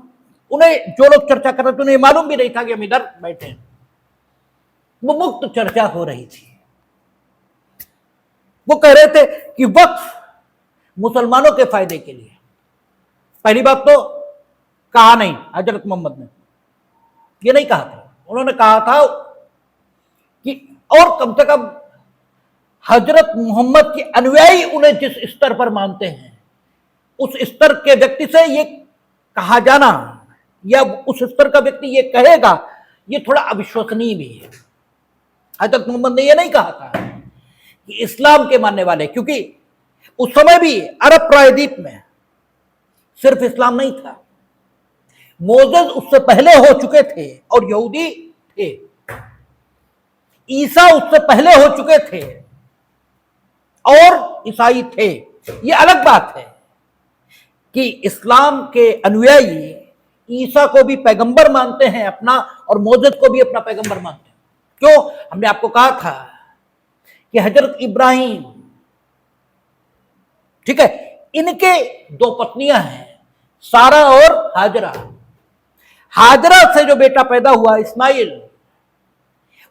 उन्हें जो लोग चर्चा कर रहे थे उन्हें मालूम भी नहीं था कि हम इधर बैठे हैं। वो मुक्त चर्चा हो रही थी। वो कह रहे थे कि वक्फ मुसलमानों के फायदे के लिए। पहली बात तो कहा नहीं हजरत मोहम्मद ने, ये नहीं कहा था। उन्होंने कहा था कि और कम से कम हजरत मोहम्मद के अनुयायी उन्हें जिस स्तर पर मानते हैं, उस स्तर के व्यक्ति से ये कहा जाना, या उस स्तर का व्यक्ति ये कहेगा, ये थोड़ा अविश्वसनीय भी है। हजरत मोहम्मद ने ये नहीं कहा था कि इस्लाम के मानने वाले, क्योंकि उस समय भी अरब प्रायद्वीप में सिर्फ इस्लाम नहीं था, मोसेस उससे पहले हो चुके थे और यहूदी थे, ईसा उससे पहले हो चुके थे और ईसाई थे। ये अलग बात है कि इस्लाम के अनुयायी ईसा को भी पैगंबर मानते हैं अपना, और मोसेस को भी अपना पैगंबर मानते हैं। क्यों? हमने आपको कहा था कि हजरत इब्राहिम, ठीक है, इनके 2 पत्नियां हैं, सारा और हाजरा। हाजरा से जो बेटा पैदा हुआ इस्माइल,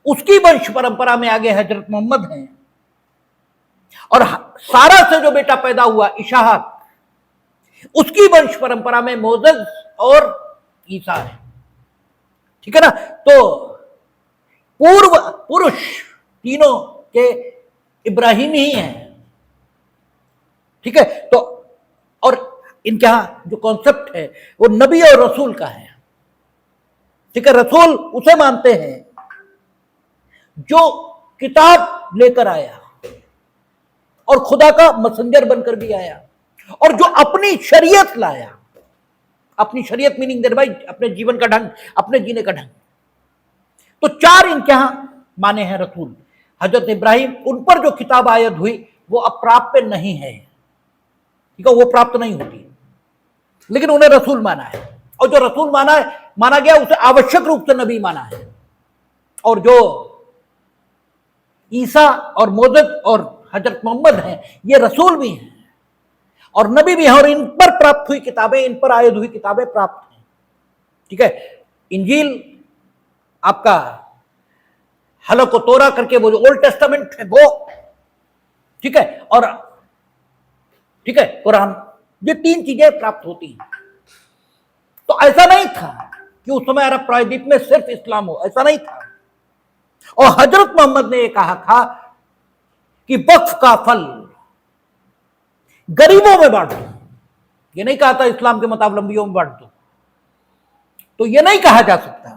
उसकी वंश परंपरा में आगे हजरत मोहम्मद हैं, और सारा से जो बेटा पैदा हुआ इशाहक, उसकी वंश परंपरा में मोसेस और ईसा है। ठीक है ना? तो पूर्व पुरुष तीनों के इब्राहिम ही हैं। ठीक है, तो और इनके यहां जो कॉन्सेप्ट है वो नबी और रसूल का है। ठीक है, रसूल उसे मानते हैं जो किताब लेकर आया और खुदा का मैसेंजर बनकर भी आया, और जो अपनी शरीयत लाया। अपनी शरीयत मीनिंग देर भाई अपने जीवन का ढंग, अपने जीने का ढंग। तो 4 इनके यहां माने हैं रसूल। हजरत इब्राहिम, उन पर जो किताब आयत हुई वो अप्राप्य नहीं है, ठीक है, वो प्राप्त नहीं होती, लेकिन उन्हें रसूल माना है, और जो रसूल माना गया उसे आवश्यक रूप से नबी माना है। और जो ईसा और मोसेस और हजरत मोहम्मद हैं, ये रसूल भी हैं और नबी भी हैं, और इन पर प्राप्त हुई किताबें, इन पर आयत हुई किताबें प्राप्त हैं। ठीक है, इंजील आपका हलक और तोरा करके वो जो ओल्ड टेस्टामेंट है वो, ठीक है, और ठीक है कुरान, ये 3 चीजें प्राप्त होती हैं। तो ऐसा नहीं था कि उस समय अरब प्रायद्वीप में सिर्फ इस्लाम हो, ऐसा नहीं था। और हजरत मोहम्मद ने ये कहा था कि वक्फ का फल गरीबों में बांट दो, ये नहीं कहा था इस्लाम के मतावलंबियों में बांट दो, तो ये नहीं कहा जा सकता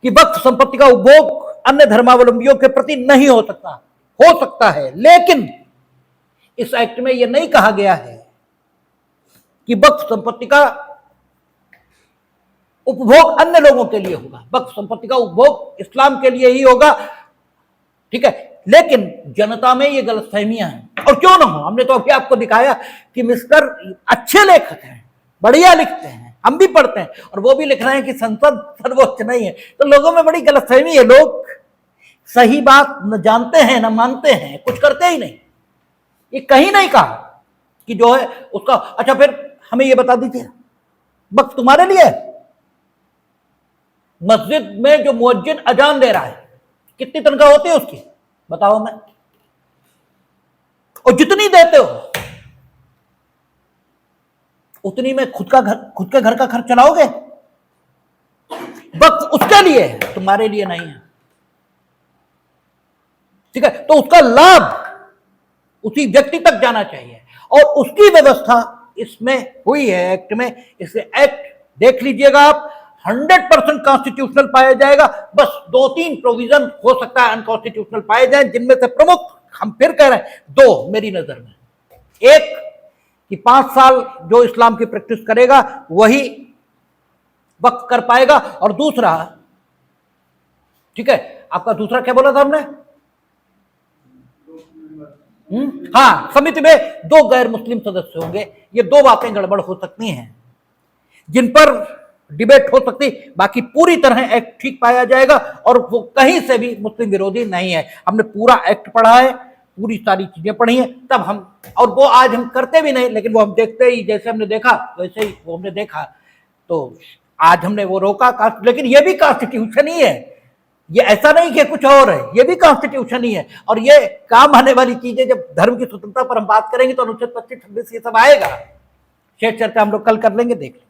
कि वक्फ संपत्ति का उपभोग अन्य धर्मावलंबियों के प्रति नहीं हो सकता है। लेकिन इस एक्ट में यह नहीं कहा गया है कि वक्फ संपत्ति का उपभोग अन्य लोगों के लिए होगा, वक्फ संपत्ति का उपभोग इस्लाम के लिए ही होगा, ठीक है। लेकिन जनता में ये गलतफहमियां हैं, और क्यों ना हो, हमने तो अभी आपको दिखाया कि मिस्टर अच्छे लेखक हैं, बढ़िया लिखते हैं, हम भी पढ़ते हैं, और वो भी लिख रहे हैं कि संसद सर्वोच्च नहीं है। तो लोगों में बड़ी गलतफहमी है, लोग सही बात न जानते हैं न मानते हैं, कुछ करते ही नहीं। ये कहीं नहीं कहा कि जो है उसका, अच्छा फिर हमें ये बता दीजिए, वक्त तुम्हारे लिए है? मस्जिद में जो मुअज्जिन अजान दे रहा है कितनी तनख्वाह होती है उसकी, बताओ मैं, और जितनी देते हो उतनी में खुद के घर का खर्च चलाओगे? वक्त उसके लिए है, तुम्हारे लिए नहीं है, ठीक है। तो उसका लाभ उसी व्यक्ति तक जाना चाहिए, और उसकी व्यवस्था इसमें हुई है एक्ट में। इसे एक्ट देख लीजिएगा आप, 100% कॉन्स्टिट्यूशनल पाया जाएगा। बस 2-3 प्रोविजन हो सकता है अनकॉन्स्टिट्यूशनल पाए जाए, जिनमें से प्रमुख हम फिर कह रहे हैं 2 मेरी नजर में। एक कि 5 साल जो इस्लाम की प्रैक्टिस करेगा वही वक्त कर पाएगा, और दूसरा, ठीक है, आपका दूसरा क्या बोला था हमने? हाँ, समिति में 2 गैर मुस्लिम सदस्य होंगे। ये 2 बातें गड़बड़ हो सकती हैं जिन पर डिबेट हो सकती, बाकी पूरी तरह एक्ट ठीक पाया जाएगा, और वो कहीं से भी मुस्लिम विरोधी नहीं है। हमने पूरा एक्ट पढ़ा है, पूरी सारी चीजें पढ़ी हैं, तब हम, और वो आज हम करते भी नहीं, लेकिन वो हम देखते ही, जैसे हमने देखा वैसे ही वो हमने देखा, तो आज हमने वो रोका। लेकिन ये भी कॉन्स्टिट्यूशन ही है, ये ऐसा नहीं कि कुछ और है, ये भी कॉन्स्टिट्यूशन ही है। और ये काम आने वाली चीजें, जब धर्म की स्वतंत्रता पर हम बात करेंगे तो अनुच्छेद 25, 26 ये सब आएगा। शेष चर्चा हम लोग कल कर लेंगे, देख लेंगे।